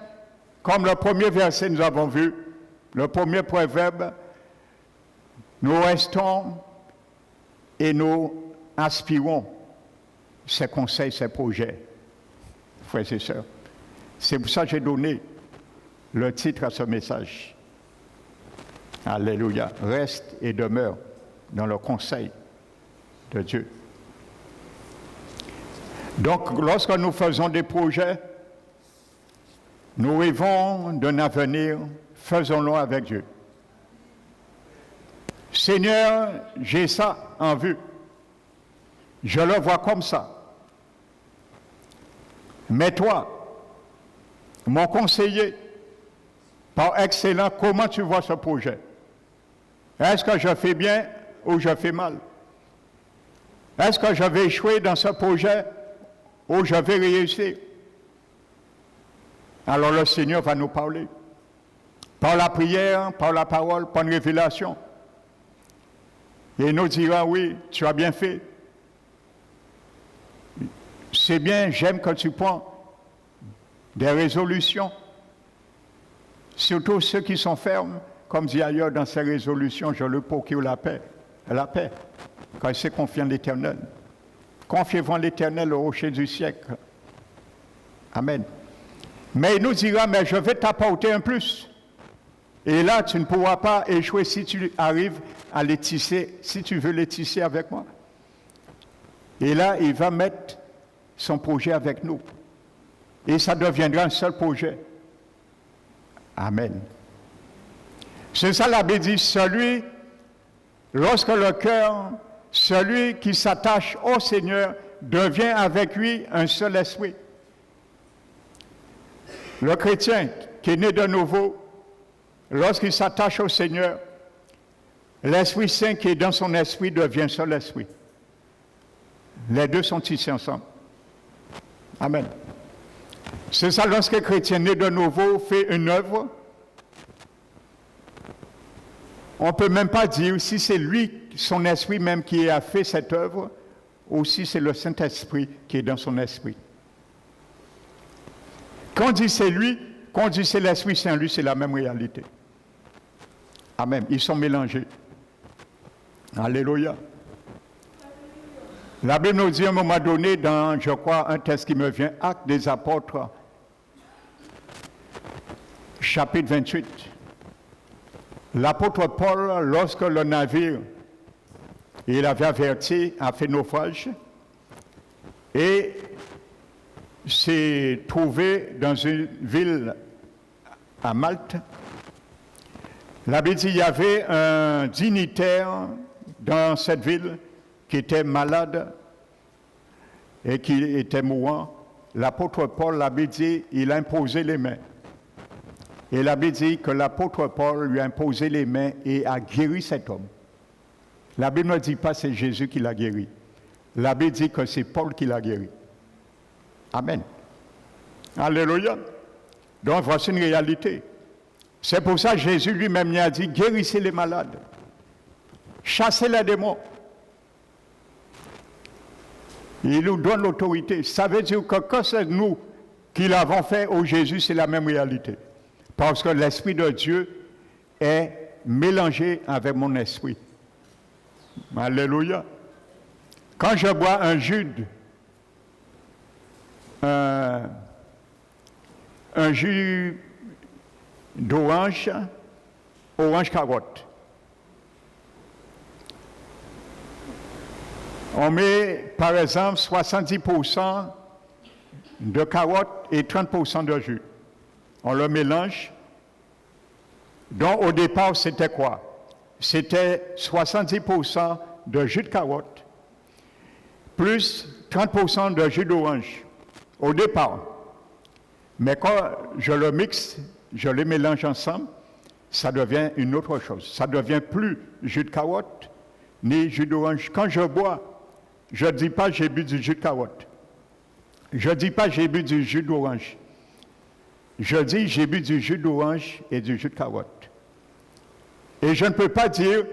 comme le premier verset nous avons vu, le premier proverbe, nous restons et nous aspirons ses conseils, ses projets, frères et sœurs. C'est pour ça que j'ai donné le titre à ce message. Alléluia. Reste et demeure dans le conseil de Dieu. Donc, lorsque nous faisons des projets, nous rêvons d'un avenir, faisons-le avec Dieu. Seigneur, j'ai ça en vue. Je le vois comme ça. Mais toi, mon conseiller, par excellent, comment tu vois ce projet? Est-ce que je fais bien ou je fais mal? Est-ce que je vais échouer dans ce projet ou je vais réussir? Alors le Seigneur va nous parler. Par la prière, par la parole, par une révélation. Et il nous dira, oui, tu as bien fait. C'est bien, j'aime quand tu prends des résolutions. Surtout ceux qui sont fermes, comme dit ailleurs dans ces résolutions, je le procure la paix. La paix, quand il s'est confié en l'Éternel. Confiez-vous en l'Éternel au rocher du siècle. Amen. Mais il nous dira, mais je vais t'apporter un plus. Et là, tu ne pourras pas échouer si tu arrives à les tisser, si tu veux les tisser avec moi. Et là, il va mettre son projet avec nous. Et ça deviendra un seul projet. Amen. C'est ça la Bible dit, lorsque le cœur, celui qui s'attache au Seigneur, devient avec lui un seul esprit. Le chrétien qui est né de nouveau, lorsqu'il s'attache au Seigneur, l'Esprit Saint qui est dans son esprit devient seul esprit. Les deux sont ici ensemble. Amen. C'est ça, lorsqu'un chrétien né de nouveau fait une œuvre, on ne peut même pas dire si c'est lui, son esprit même, qui a fait cette œuvre, ou si c'est le Saint-Esprit qui est dans son esprit. Quand on dit c'est lui, quand on dit c'est l'Esprit Saint, lui, c'est la même réalité. Amen. Ils sont mélangés. Alléluia. La Bible nous dit à un moment donné, dans, je crois, un texte qui me vient, Actes des Apôtres, chapitre 28. L'apôtre Paul, lorsque le navire, il avait averti, a fait naufrage, et s'est trouvé dans une ville à Malte. La Bible dit qu'il y avait un dignitaire dans cette ville qui était malade et qui était mourant. L'apôtre Paul, la Bible dit, il a imposé les mains. Et la Bible dit que l'apôtre Paul lui a imposé les mains et a guéri cet homme. La Bible ne dit pas que c'est Jésus qui l'a guéri. La Bible dit que c'est Paul qui l'a guéri. Amen. Alléluia. Donc voici une réalité. C'est pour ça que Jésus lui-même a dit, guérissez les malades, chassez les démons. Il nous donne l'autorité. Ça veut dire que quand c'est nous qui l'avons fait au Jésus, c'est la même réalité. Parce que l'Esprit de Dieu est mélangé avec mon esprit. Alléluia. Quand je bois un jus d'orange, orange carotte. On met, par exemple, 70% de carottes et 30% de jus. On le mélange. Donc, au départ, c'était quoi? C'était 70% de jus de carotte, plus 30% de jus d'orange, au départ. Mais quand je le mixe, je les mélange ensemble, ça devient une autre chose. Ça ne devient plus jus de carotte, ni jus d'orange. Quand je bois, je ne dis pas j'ai bu du jus de carotte. Je ne dis pas j'ai bu du jus d'orange. Je dis j'ai bu du jus d'orange et du jus de carotte. Et je ne peux pas dire,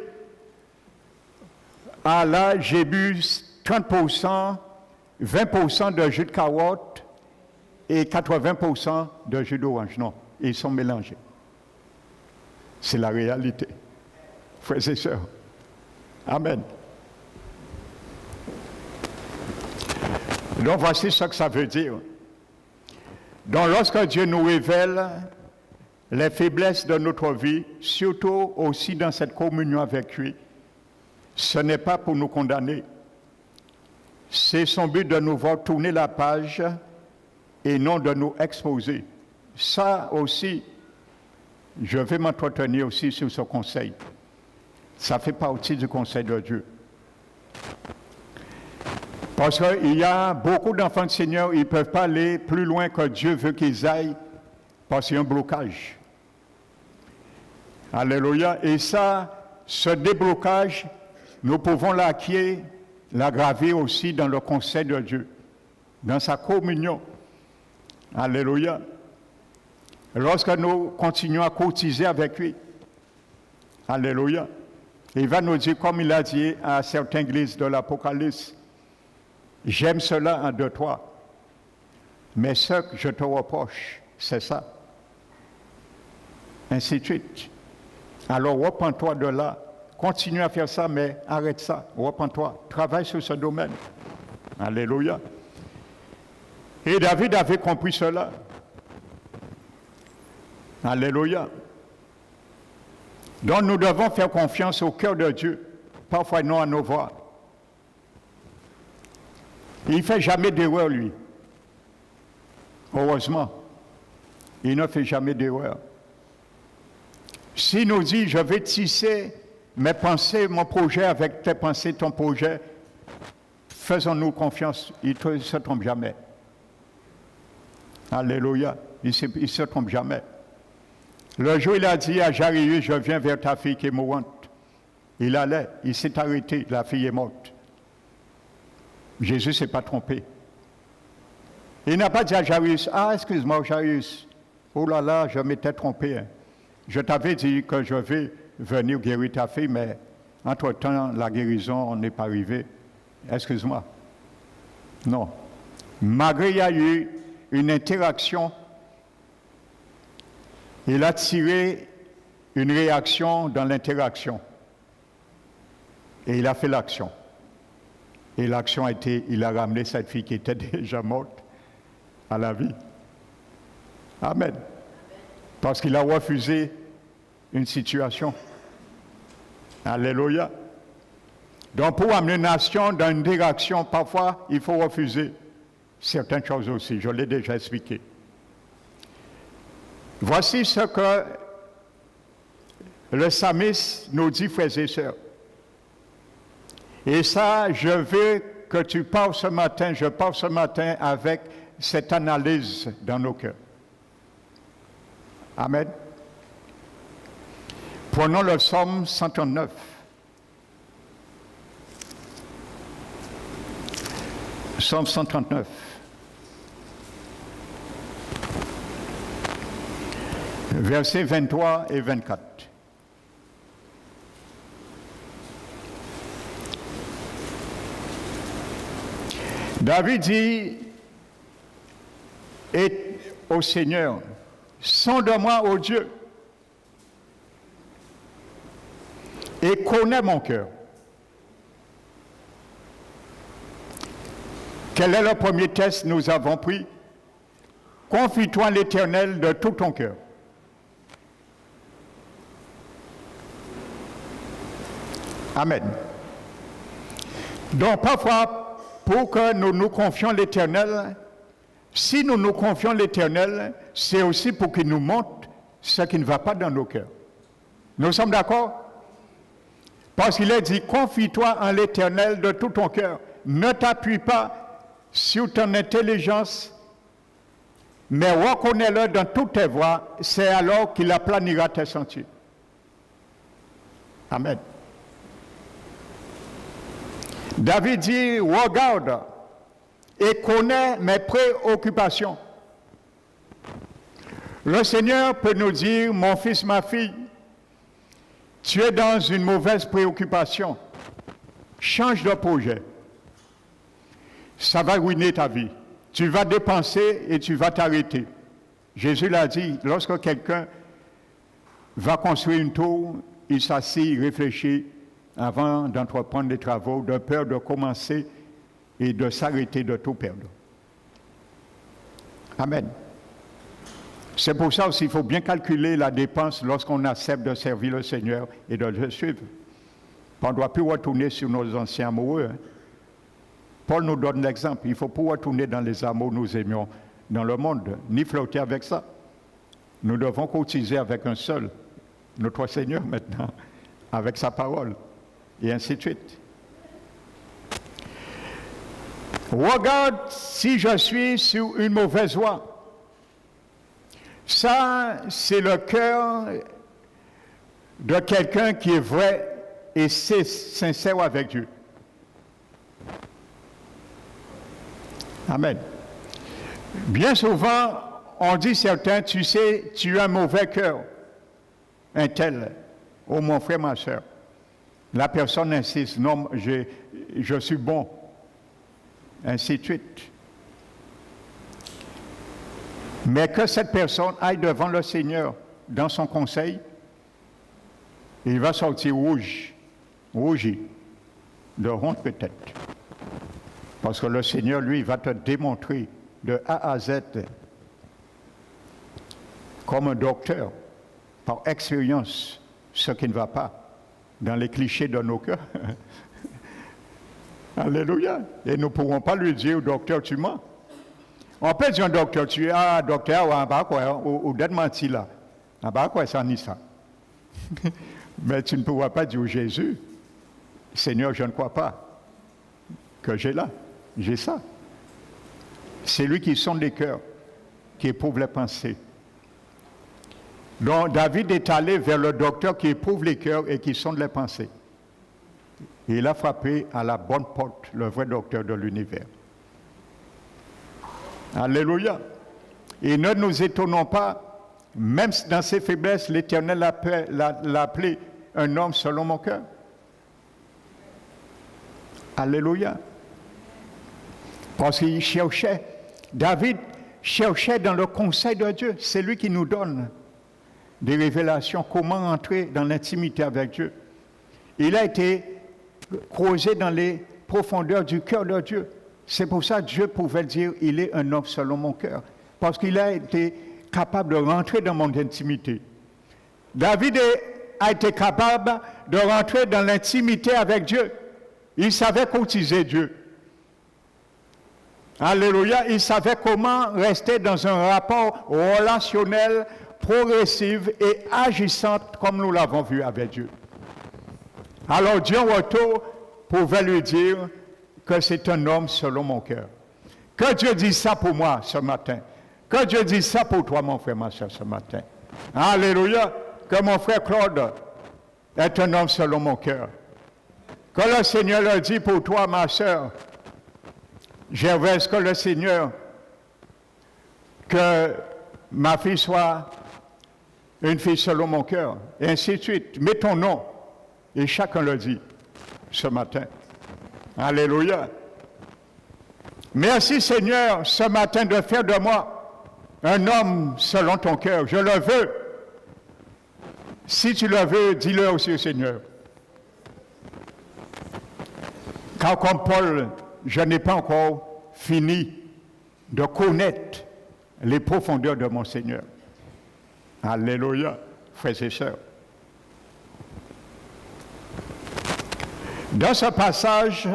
ah là, j'ai bu 30%, 20% de jus de carotte et 80% de jus d'orange. Non, ils sont mélangés. C'est la réalité. Frères et sœurs. Amen. Donc voici ce que ça veut dire. Donc lorsque Dieu nous révèle les faiblesses de notre vie, surtout aussi dans cette communion avec lui, ce n'est pas pour nous condamner. C'est son but de nous voir tourner la page et non de nous exposer. Ça aussi, je vais m'entretenir aussi sur ce conseil. Ça fait partie du conseil de Dieu. Parce qu'il y a beaucoup d'enfants du Seigneur, ils ne peuvent pas aller plus loin que Dieu veut qu'ils aillent parce qu'il y a un blocage. Alléluia. Et ça, ce déblocage, nous pouvons l'acquérir, l'aggraver aussi dans le conseil de Dieu, dans sa communion. Alléluia. lorsque nous continuons à cotiser avec lui. Alléluia. Il va nous dire, comme il a dit à certaines églises de l'Apocalypse, j'aime cela en de toi, mais ce que je te reproche, c'est ça. Ainsi de suite. Alors, repens-toi de là. Continue à faire ça, mais arrête ça. Repens-toi. Travaille sur ce domaine. Alléluia. Et David avait compris cela. Alléluia. Donc nous devons faire confiance au cœur de Dieu, parfois non à nos voix. Il ne fait jamais d'erreur, lui. Heureusement, il ne fait jamais d'erreur. S'il nous dit, je vais tisser mes pensées, mon projet avec tes pensées, ton projet, faisons-nous confiance, il ne se trompe jamais. Alléluia, il ne se trompe jamais. Le jour, il a dit à Jairus, je viens vers ta fille qui est mourante. Il allait, il s'est arrêté, la fille est morte. Jésus ne s'est pas trompé. Il n'a pas dit à Jairus, ah, excuse-moi, Jairus, oh là là, je m'étais trompé. Hein. Je t'avais dit que je vais venir guérir ta fille, mais entre-temps, la guérison n'est pas arrivée. Excuse-moi. Non. Malgré il y a eu une interaction, il a tiré une réaction dans l'interaction. Et il a fait l'action. Et l'action a été, il a ramené cette fille qui était déjà morte à la vie. Amen. Parce qu'il a refusé une situation. Alléluia. Donc pour amener une nation dans une direction, parfois, il faut refuser certaines choses aussi. Je l'ai déjà expliqué. Voici ce que le psalmiste nous dit, frères et sœurs. Et ça, je veux que tu parles ce matin, je parle ce matin avec cette analyse dans nos cœurs. Amen. Prenons le psaume 139. Psaume 139. Versets 23 et 24. David dit au Seigneur, sonde-moi, ô Dieu, et connais mon cœur. Quel est le premier test que nous avons pris? Confie-toi à l'Éternel de tout ton cœur. Amen. Donc parfois, pour que nous nous confions à l'Éternel, si nous nous confions à l'Éternel, c'est aussi pour qu'il nous montre ce qui ne va pas dans nos cœurs. Nous sommes d'accord? Parce qu'il est dit, confie-toi en l'Éternel de tout ton cœur. Ne t'appuie pas sur ton intelligence, mais reconnais-le dans toutes tes voies, c'est alors qu'il aplanira tes sentiers. Amen. David dit, regarde et connais mes préoccupations. Le Seigneur peut nous dire, mon fils, ma fille, tu es dans une mauvaise préoccupation. Change de projet. Ça va ruiner ta vie. Tu vas dépenser et tu vas t'arrêter. Jésus l'a dit, lorsque quelqu'un va construire une tour, il s'assied, il réfléchit avant d'entreprendre des travaux, de peur de commencer et de s'arrêter, de tout perdre. Amen. C'est pour ça aussi qu'il faut bien calculer la dépense lorsqu'on accepte de servir le Seigneur et de le suivre. On ne doit plus retourner sur nos anciens amoureux. Hein. Paul nous donne l'exemple. Il ne faut pas retourner dans les amours que nous aimions dans le monde, ni flotter avec ça. Nous devons cotiser avec un seul, notre Seigneur maintenant, avec sa parole, et ainsi de suite. Regarde si je suis sur une mauvaise voie. Ça, c'est le cœur de quelqu'un qui est vrai et sincère avec Dieu. Amen. Bien souvent, on dit certains, tu sais, tu as un mauvais cœur. Un tel, oh mon frère, ma soeur. La personne insiste, non, je suis bon. Ainsi de suite. Mais que cette personne aille devant le Seigneur dans son conseil, il va sortir rougi, de honte peut-être. Parce que le Seigneur, lui, va te démontrer de A à Z, comme un docteur, par expérience, ce qui ne va pas dans les clichés de nos cœurs. Alléluia. Et nous ne pourrons pas lui dire au docteur, tu mens. On peut dire au docteur, tu es un docteur ou d'être menti là. Quoi ça ni ça. Mais tu ne pourras pas dire au Jésus, Seigneur, je ne crois pas que j'ai ça. C'est lui qui sonde les cœurs, qui éprouve les pensées. Donc David est allé vers le docteur qui éprouve les cœurs et qui sonde les pensées. Et il a frappé à la bonne porte, le vrai docteur de l'univers. Alléluia. Et ne nous étonnons pas, même dans ses faiblesses, l'Éternel l'a appelé un homme selon mon cœur. Alléluia. Parce qu'il cherchait, David cherchait dans le conseil de Dieu. C'est lui qui nous donne des révélations, comment entrer dans l'intimité avec Dieu. Il a été creusé dans les profondeurs du cœur de Dieu. C'est pour ça que Dieu pouvait dire, il est un homme selon mon cœur. Parce qu'il a été capable de rentrer dans mon intimité. David a été capable de rentrer dans l'intimité avec Dieu. Il savait courtiser Dieu. Alléluia. Il savait comment rester dans un rapport relationnel, progressif et agissante comme nous l'avons vu avec Dieu. Alors Dieu en retour pouvait lui dire que c'est un homme selon mon cœur. Que Dieu dise ça pour moi ce matin. Que Dieu dise ça pour toi, mon frère, ma soeur, ce matin. Alléluia. Que mon frère Claude est un homme selon mon cœur. Que le Seigneur le dit pour toi, ma soeur. Gervaise, que le Seigneur, que ma fille soit une fille selon mon cœur, et ainsi de suite. Mets ton nom, et chacun le dit ce matin. Alléluia. Merci Seigneur, ce matin, de faire de moi un homme selon ton cœur. Je le veux. Si tu le veux, dis-le aussi au Seigneur. Car comme Paul, je n'ai pas encore fini de connaître les profondeurs de mon Seigneur. Alléluia, frères et sœurs. Dans ce passage,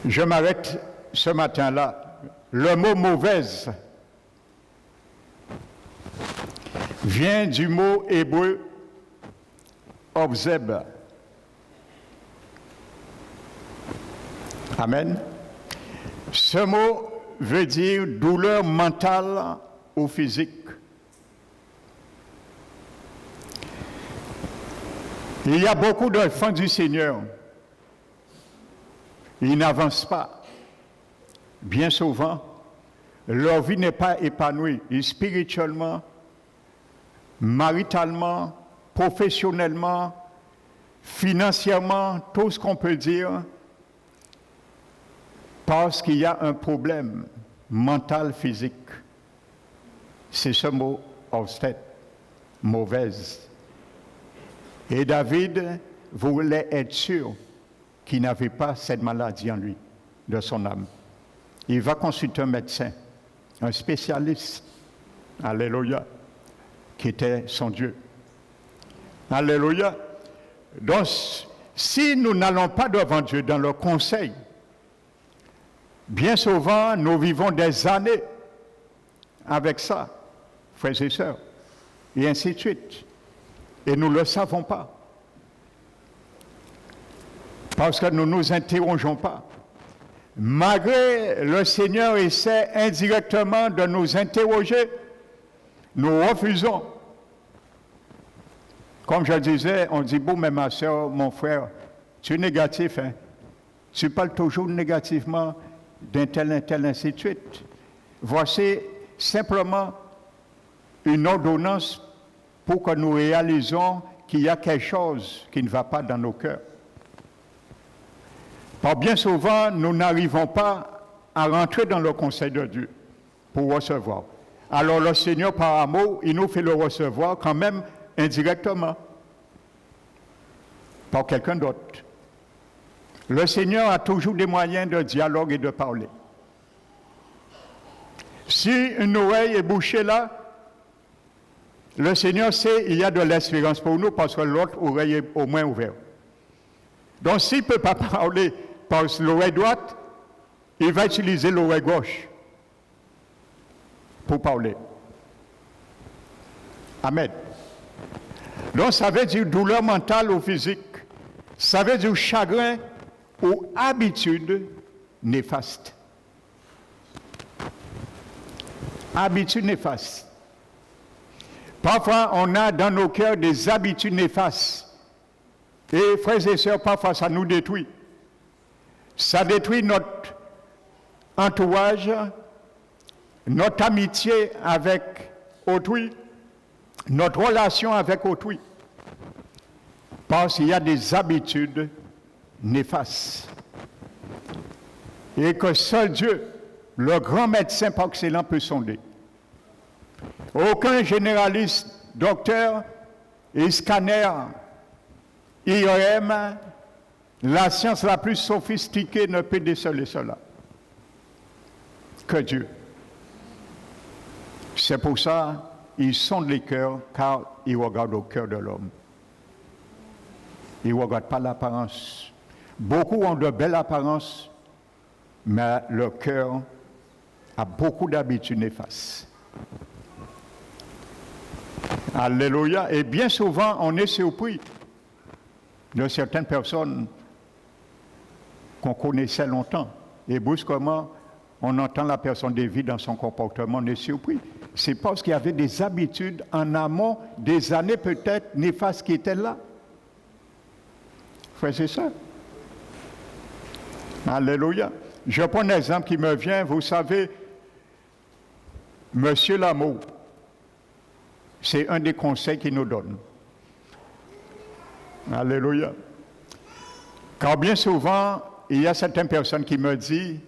je m'arrête ce matin-là. Le mot mauvaise vient du mot hébreu obzeb. Amen. Ce mot veut dire douleur mentale ou physique. Il y a beaucoup d'enfants du Seigneur. Ils n'avancent pas. Bien souvent, leur vie n'est pas épanouie, et spirituellement, maritalement, professionnellement, financièrement, tout ce qu'on peut dire, parce qu'il y a un problème mental, physique. C'est ce mot obstet, mauvaise. Et David voulait être sûr qu'il n'avait pas cette maladie en lui, de son âme. Il va consulter un médecin, un spécialiste, alléluia, qui était son Dieu. Alléluia. Donc, si nous n'allons pas devant Dieu dans le conseil, bien souvent, nous vivons des années avec ça, frères et sœurs, et ainsi de suite. Et nous ne le savons pas. Parce que nous ne nous interrogeons pas. Malgré le Seigneur essaie indirectement de nous interroger, nous refusons. Comme je disais, on dit, bon, mais ma soeur, mon frère, tu es négatif, hein? Tu parles toujours négativement d'un tel, ainsi de suite. voici simplement une ordonnance pour que nous réalisons qu'il y a quelque chose qui ne va pas dans nos cœurs. Par bien souvent, nous n'arrivons pas à rentrer dans le conseil de Dieu pour recevoir. Alors le Seigneur, par amour, il nous fait le recevoir quand même indirectement par quelqu'un d'autre. Le Seigneur a toujours des moyens de dialogue et de parler. Si une oreille est bouchée là, le Seigneur sait qu'il y a de l'espérance pour nous parce que l'autre oreille est au moins ouverte. Donc s'il ne peut pas parler par l'oreille droite, il va utiliser l'oreille gauche pour parler. Amen. Donc ça veut dire douleur mentale ou physique. Ça veut dire chagrin ou habitude néfaste. Habitude néfaste. Parfois, on a dans nos cœurs des habitudes néfastes. Et frères et sœurs, parfois, ça nous détruit. Ça détruit notre entourage, notre amitié avec autrui, notre relation avec autrui. Parce qu'il y a des habitudes néfastes. Et que seul Dieu, le grand médecin par excellence, peut sonder. Aucun généraliste, docteur, et scanner, IRM, la science la plus sophistiquée ne peut déceler cela que Dieu. C'est pour ça qu'il sonde les cœurs, car il regarde au cœur de l'homme. Il ne regarde pas l'apparence. Beaucoup ont de belles apparences, mais leur cœur a beaucoup d'habitudes néfastes. Alléluia. Et bien souvent, on est surpris de certaines personnes qu'on connaissait longtemps. Et brusquement, on entend la personne dévier dans son comportement, on est surpris. C'est parce qu'il y avait des habitudes en amont, des années peut-être néfastes qui étaient là. Frère, c'est ça. Alléluia. Je prends un exemple qui me vient. Vous savez, Monsieur Lameau, c'est un des conseils qu'il nous donne. Alléluia. Car bien souvent, il y a certaines personnes qui me disent,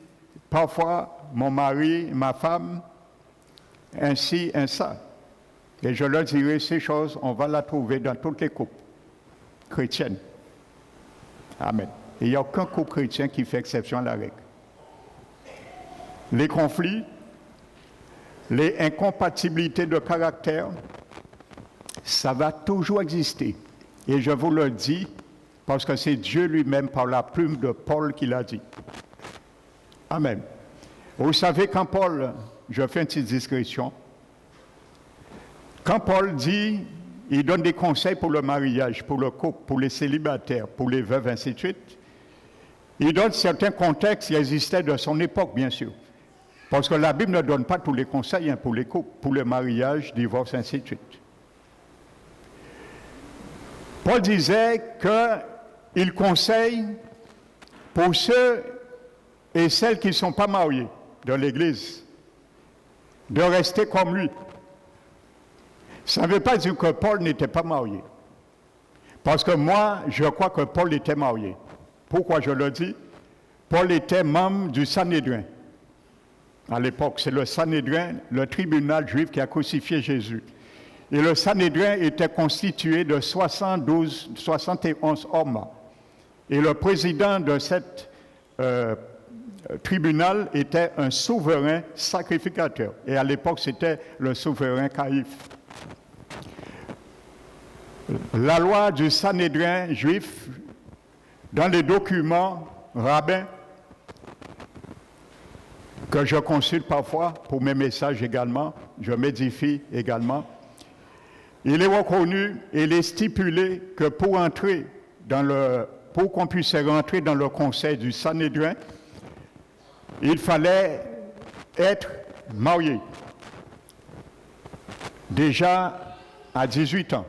parfois, mon mari, ma femme, ainsi, ça. Et je leur dirai, ces choses, on va la trouver dans toutes les couples chrétiennes. Amen. Il n'y a aucun couple chrétien qui fait exception à la règle. Les conflits, les incompatibilités de caractère, ça va toujours exister. Et je vous le dis parce que c'est Dieu lui-même par la plume de Paul qui l'a dit. Amen. Vous savez, quand Paul, je fais une petite discrétion, quand Paul dit, il donne des conseils pour le mariage, pour le couple, pour les célibataires, pour les veuves, ainsi de suite, il donne certains contextes qui existaient de son époque, bien sûr. Parce que la Bible ne donne pas tous les conseils pour les couples, pour le mariage, divorce, ainsi de suite. Paul disait qu'il conseille pour ceux et celles qui ne sont pas mariés de l'Église de rester comme lui. Ça ne veut pas dire que Paul n'était pas marié. Parce que moi, je crois que Paul était marié. Pourquoi je le dis? Paul était membre du Sanhédrin. À l'époque, c'est le Sanhédrin, le tribunal juif qui a crucifié Jésus. Et le Sanhédrin était constitué de 71 hommes. Et le président de cette tribunal était un souverain sacrificateur. Et à l'époque, c'était le souverain Caïphe. La loi du Sanhédrin juif, dans les documents rabbins, que je consulte parfois pour mes messages également, je m'édifie également, il est reconnu et il est stipulé que pour qu'on puisse rentrer dans le conseil du Sanhédrin, il fallait être marié. Déjà à 18 ans.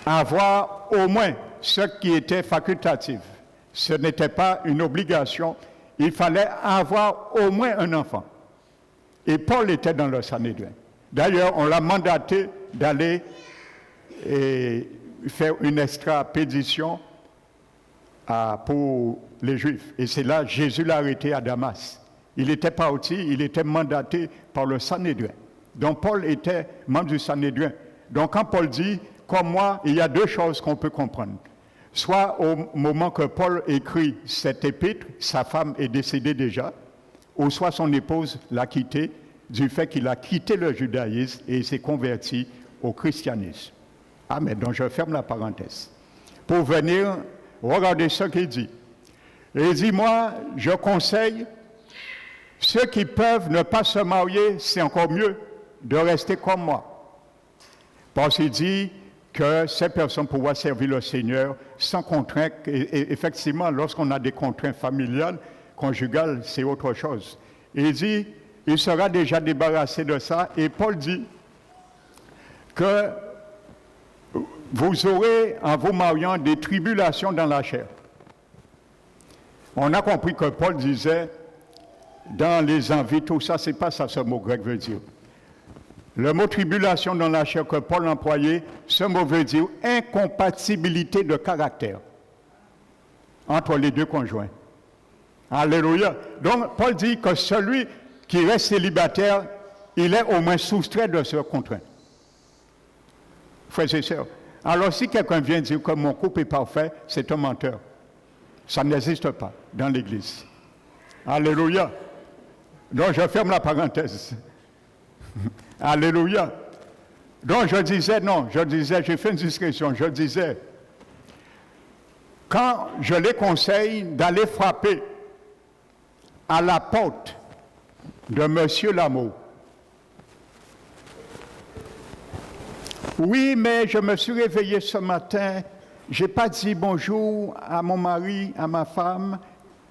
Avoir au moins ce qui était facultatif. Ce n'était pas une obligation. Il fallait avoir au moins un enfant. Et Paul était dans le Sanhédrin. D'ailleurs, on l'a mandaté d'aller faire une extra-pédition pour les Juifs. Et c'est là Jésus l'a arrêté à Damas. Il était parti, il était mandaté par le Sanhédrin. Donc Paul était membre du Sanhédrin. Donc quand Paul dit, comme moi, il y a deux choses qu'on peut comprendre. Soit au moment que Paul écrit cette épître, sa femme est décédée déjà, ou soit son épouse l'a quitté du fait qu'il a quitté le judaïsme et s'est converti au christianisme. Amen. Donc je ferme la parenthèse. Pour venir, regardez ce qu'il dit. Il dit, moi, je conseille ceux qui peuvent ne pas se marier, c'est encore mieux de rester comme moi. Parce qu'il dit que ces personnes pourront servir le Seigneur sans contrainte. Et effectivement, lorsqu'on a des contraintes familiales, conjugales, c'est autre chose. Il dit, il sera déjà débarrassé de ça. Et Paul dit que vous aurez, en vous mariant, des tribulations dans la chair. On a compris que Paul disait, dans les envies, tout ça, c'est pas ça ce mot grec veut dire. Le mot tribulation dans la chair que Paul employait, ce mot veut dire incompatibilité de caractère entre les deux conjoints. Alléluia. Donc, Paul dit que celui qui reste célibataire, il est au moins soustrait de ce contraint. Frères et sœurs, alors si quelqu'un vient dire que mon couple est parfait, c'est un menteur. Ça n'existe pas dans l'Église. Alléluia. Donc, je ferme la parenthèse. Alléluia. Donc, j'ai fait une discrétion, je disais, quand je les conseille d'aller frapper à la porte de M. Lameau, oui, mais je me suis réveillé ce matin, je n'ai pas dit bonjour à mon mari, à ma femme,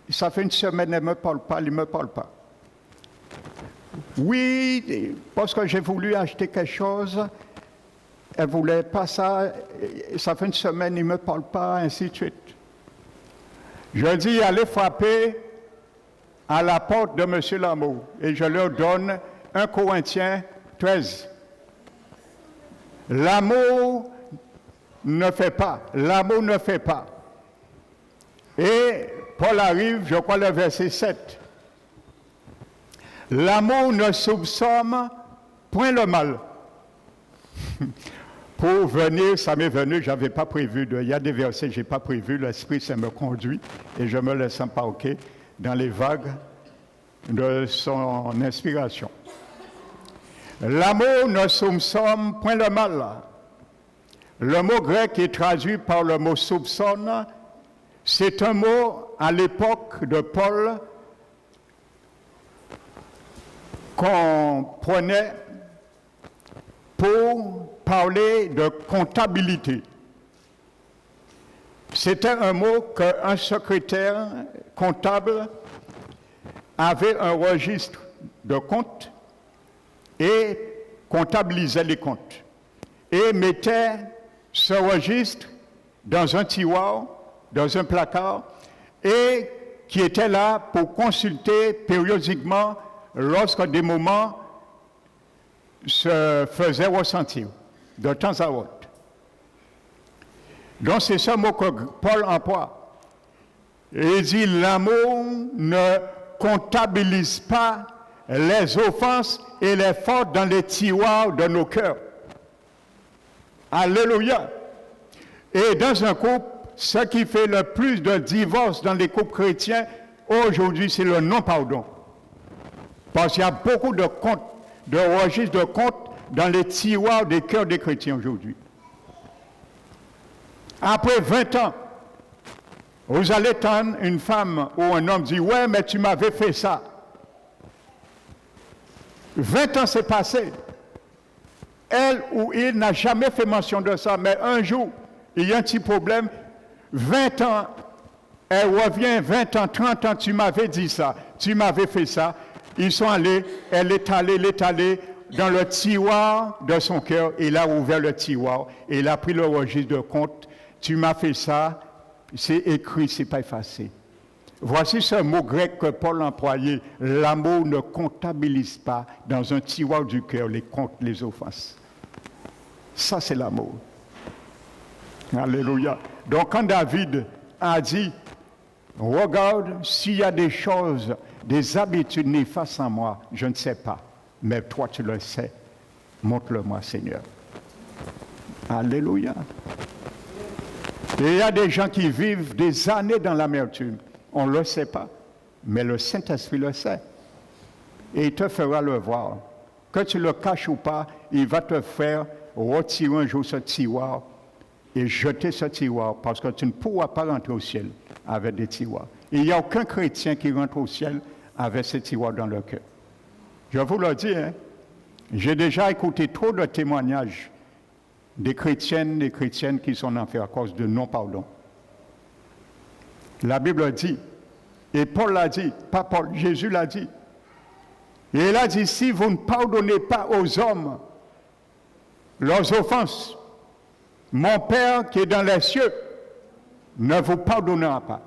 ça fait une semaine, elle ne me parle pas, il ne me parle pas. Oui, parce que j'ai voulu acheter quelque chose, elle ne voulait pas ça, ça fait une semaine, il ne me parle pas, ainsi de suite. Je dis, allez frapper à la porte de M. Lameau, et je leur donne 1 Corinthiens 13. L'amour ne fait pas, l'amour ne fait pas. Et Paul arrive, je crois, le verset 7. L'amour ne soupçonne point le mal. Pour venir, ça m'est venu, je n'avais pas prévu, il y a des versets que je n'ai pas prévu, l'Esprit, ça me conduit et je me laisse embarquer dans les vagues de son inspiration. L'amour ne soupçonne point le mal. Le mot grec est traduit par le mot soupçonne. C'est un mot à l'époque de Paul qu'on prenait pour parler de comptabilité. C'était un mot qu'un secrétaire comptable avait un registre de comptes et comptabilisait les comptes. Et mettait ce registre dans un tiroir, dans un placard, et qui était là pour consulter périodiquement lorsque des moments se faisaient ressentir, de temps à autre. Donc c'est ce mot que Paul emploie. Il dit, l'amour ne comptabilise pas les offenses et les fautes dans les tiroirs de nos cœurs. Alléluia. Et dans un couple, ce qui fait le plus de divorces dans les couples chrétiens, aujourd'hui, c'est le non-pardon. Parce qu'il y a beaucoup de comptes, de registres de comptes dans les tiroirs des cœurs des chrétiens aujourd'hui. Après 20 ans, vous allez entendre une femme ou un homme dire « Ouais, mais tu m'avais fait ça. » 20 ans s'est passé. Elle ou il n'a jamais fait mention de ça, mais un jour, il y a un petit problème. 20 ans, elle revient, 20 ans, 30 ans, tu m'avais dit ça, tu m'avais fait ça. Ils sont allés, elle est allée dans le tiroir de son cœur, il a ouvert le tiroir, et il a pris le registre de compte. Tu m'as fait ça, c'est écrit, c'est pas effacé. Voici ce mot grec que Paul employait. L'amour ne comptabilise pas dans un tiroir du cœur les comptes, les offenses. Ça, c'est l'amour. Alléluia. Donc, quand David a dit, regarde, s'il y a des choses, des habitudes néfastes en moi, je ne sais pas. Mais toi, tu le sais. Montre-le-moi, Seigneur. Alléluia. Et il y a des gens qui vivent des années dans l'amertume. On ne le sait pas, mais le Saint-Esprit le sait. Et il te fera le voir. Que tu le caches ou pas, il va te faire retirer un jour ce tiroir et jeter ce tiroir, parce que tu ne pourras pas rentrer au ciel avec des tiroirs. Il n'y a aucun chrétien qui rentre au ciel avec ces tiroirs dans le cœur. Je vous le dis, hein, j'ai déjà écouté trop de témoignages des chrétiennes et chrétiennes qui sont en enfer à cause de non-pardon. La Bible dit, et Paul l'a dit, pas Paul, Jésus l'a dit. Et il a dit, si vous ne pardonnez pas aux hommes leurs offenses, mon Père qui est dans les cieux ne vous pardonnera pas.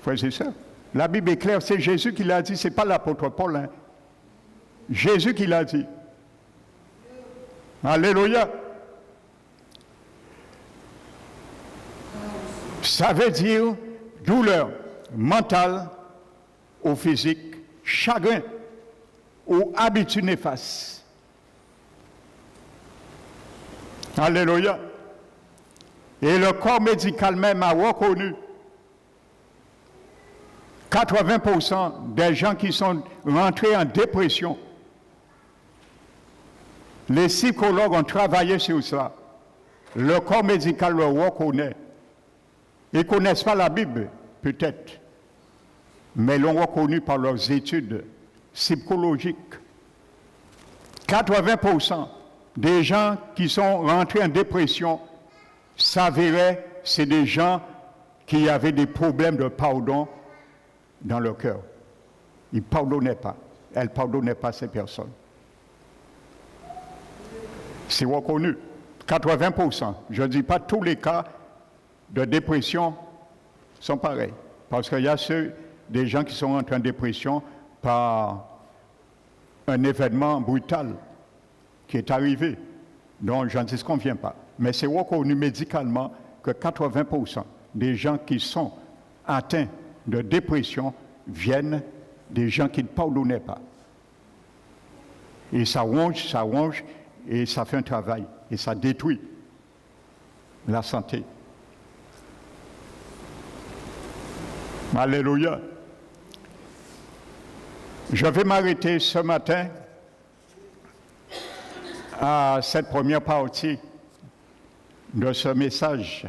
Frères et sœurs, la Bible est claire, c'est Jésus qui l'a dit, ce n'est pas l'apôtre Paul. Hein. Jésus qui l'a dit. Alléluia. Ça veut dire douleur mentale ou physique, chagrin ou habitude néfaste. Alléluia. Et le corps médical même a reconnu 80% des gens qui sont rentrés en dépression. Les psychologues ont travaillé sur ça. Le corps médical le reconnaît. Ils ne connaissent pas la Bible, peut-être, mais l'ont reconnu par leurs études psychologiques. 80% des gens qui sont rentrés en dépression s'avéraient, c'est des gens qui avaient des problèmes de pardon dans leur cœur. Ils ne pardonnaient pas. Elles ne pardonnaient pas ces personnes. C'est reconnu. 80%. Je ne dis pas tous les cas de dépression sont pareils. Parce qu'il y a des gens qui sont rentrés en dépression par un événement brutal qui est arrivé, dont je ne disconviens pas. Mais c'est reconnu médicalement que 80% des gens qui sont atteints de dépression viennent des gens qui ne pardonnaient pas. Et ça ronge, et ça fait un travail, et ça détruit la santé. Alléluia. Je vais m'arrêter ce matin à cette première partie de ce message.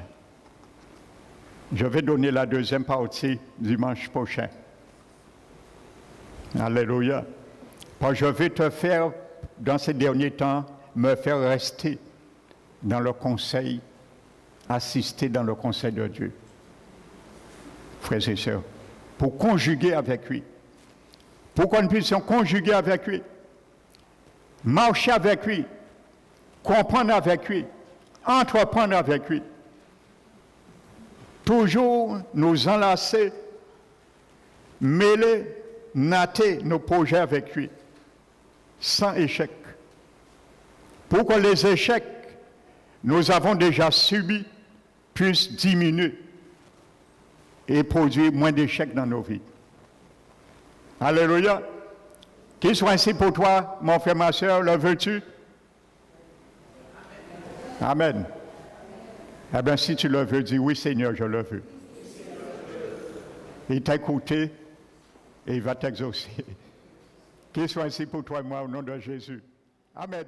Je vais donner la deuxième partie dimanche prochain. Alléluia. Parce que je vais te faire, dans ces derniers temps, me faire rester dans le conseil, assister dans le conseil de Dieu. Frères et sœurs, pour conjuguer avec lui, pour qu'on puisse conjuguer avec lui, marcher avec lui, comprendre avec lui, entreprendre avec lui, toujours nous enlacer, mêler, natter nos projets avec lui, sans échec. Pour que les échecs nous avons déjà subis puissent diminuer et produire moins d'échecs dans nos vies. Alléluia. Qu'il soit ainsi pour toi, mon frère, ma soeur, le veux-tu? Amen. Eh bien, si tu le veux, dis oui, Seigneur, je le veux. Il t'a écouté et il va t'exaucer. Qu'il soit ainsi pour toi et moi, au nom de Jésus. Amen.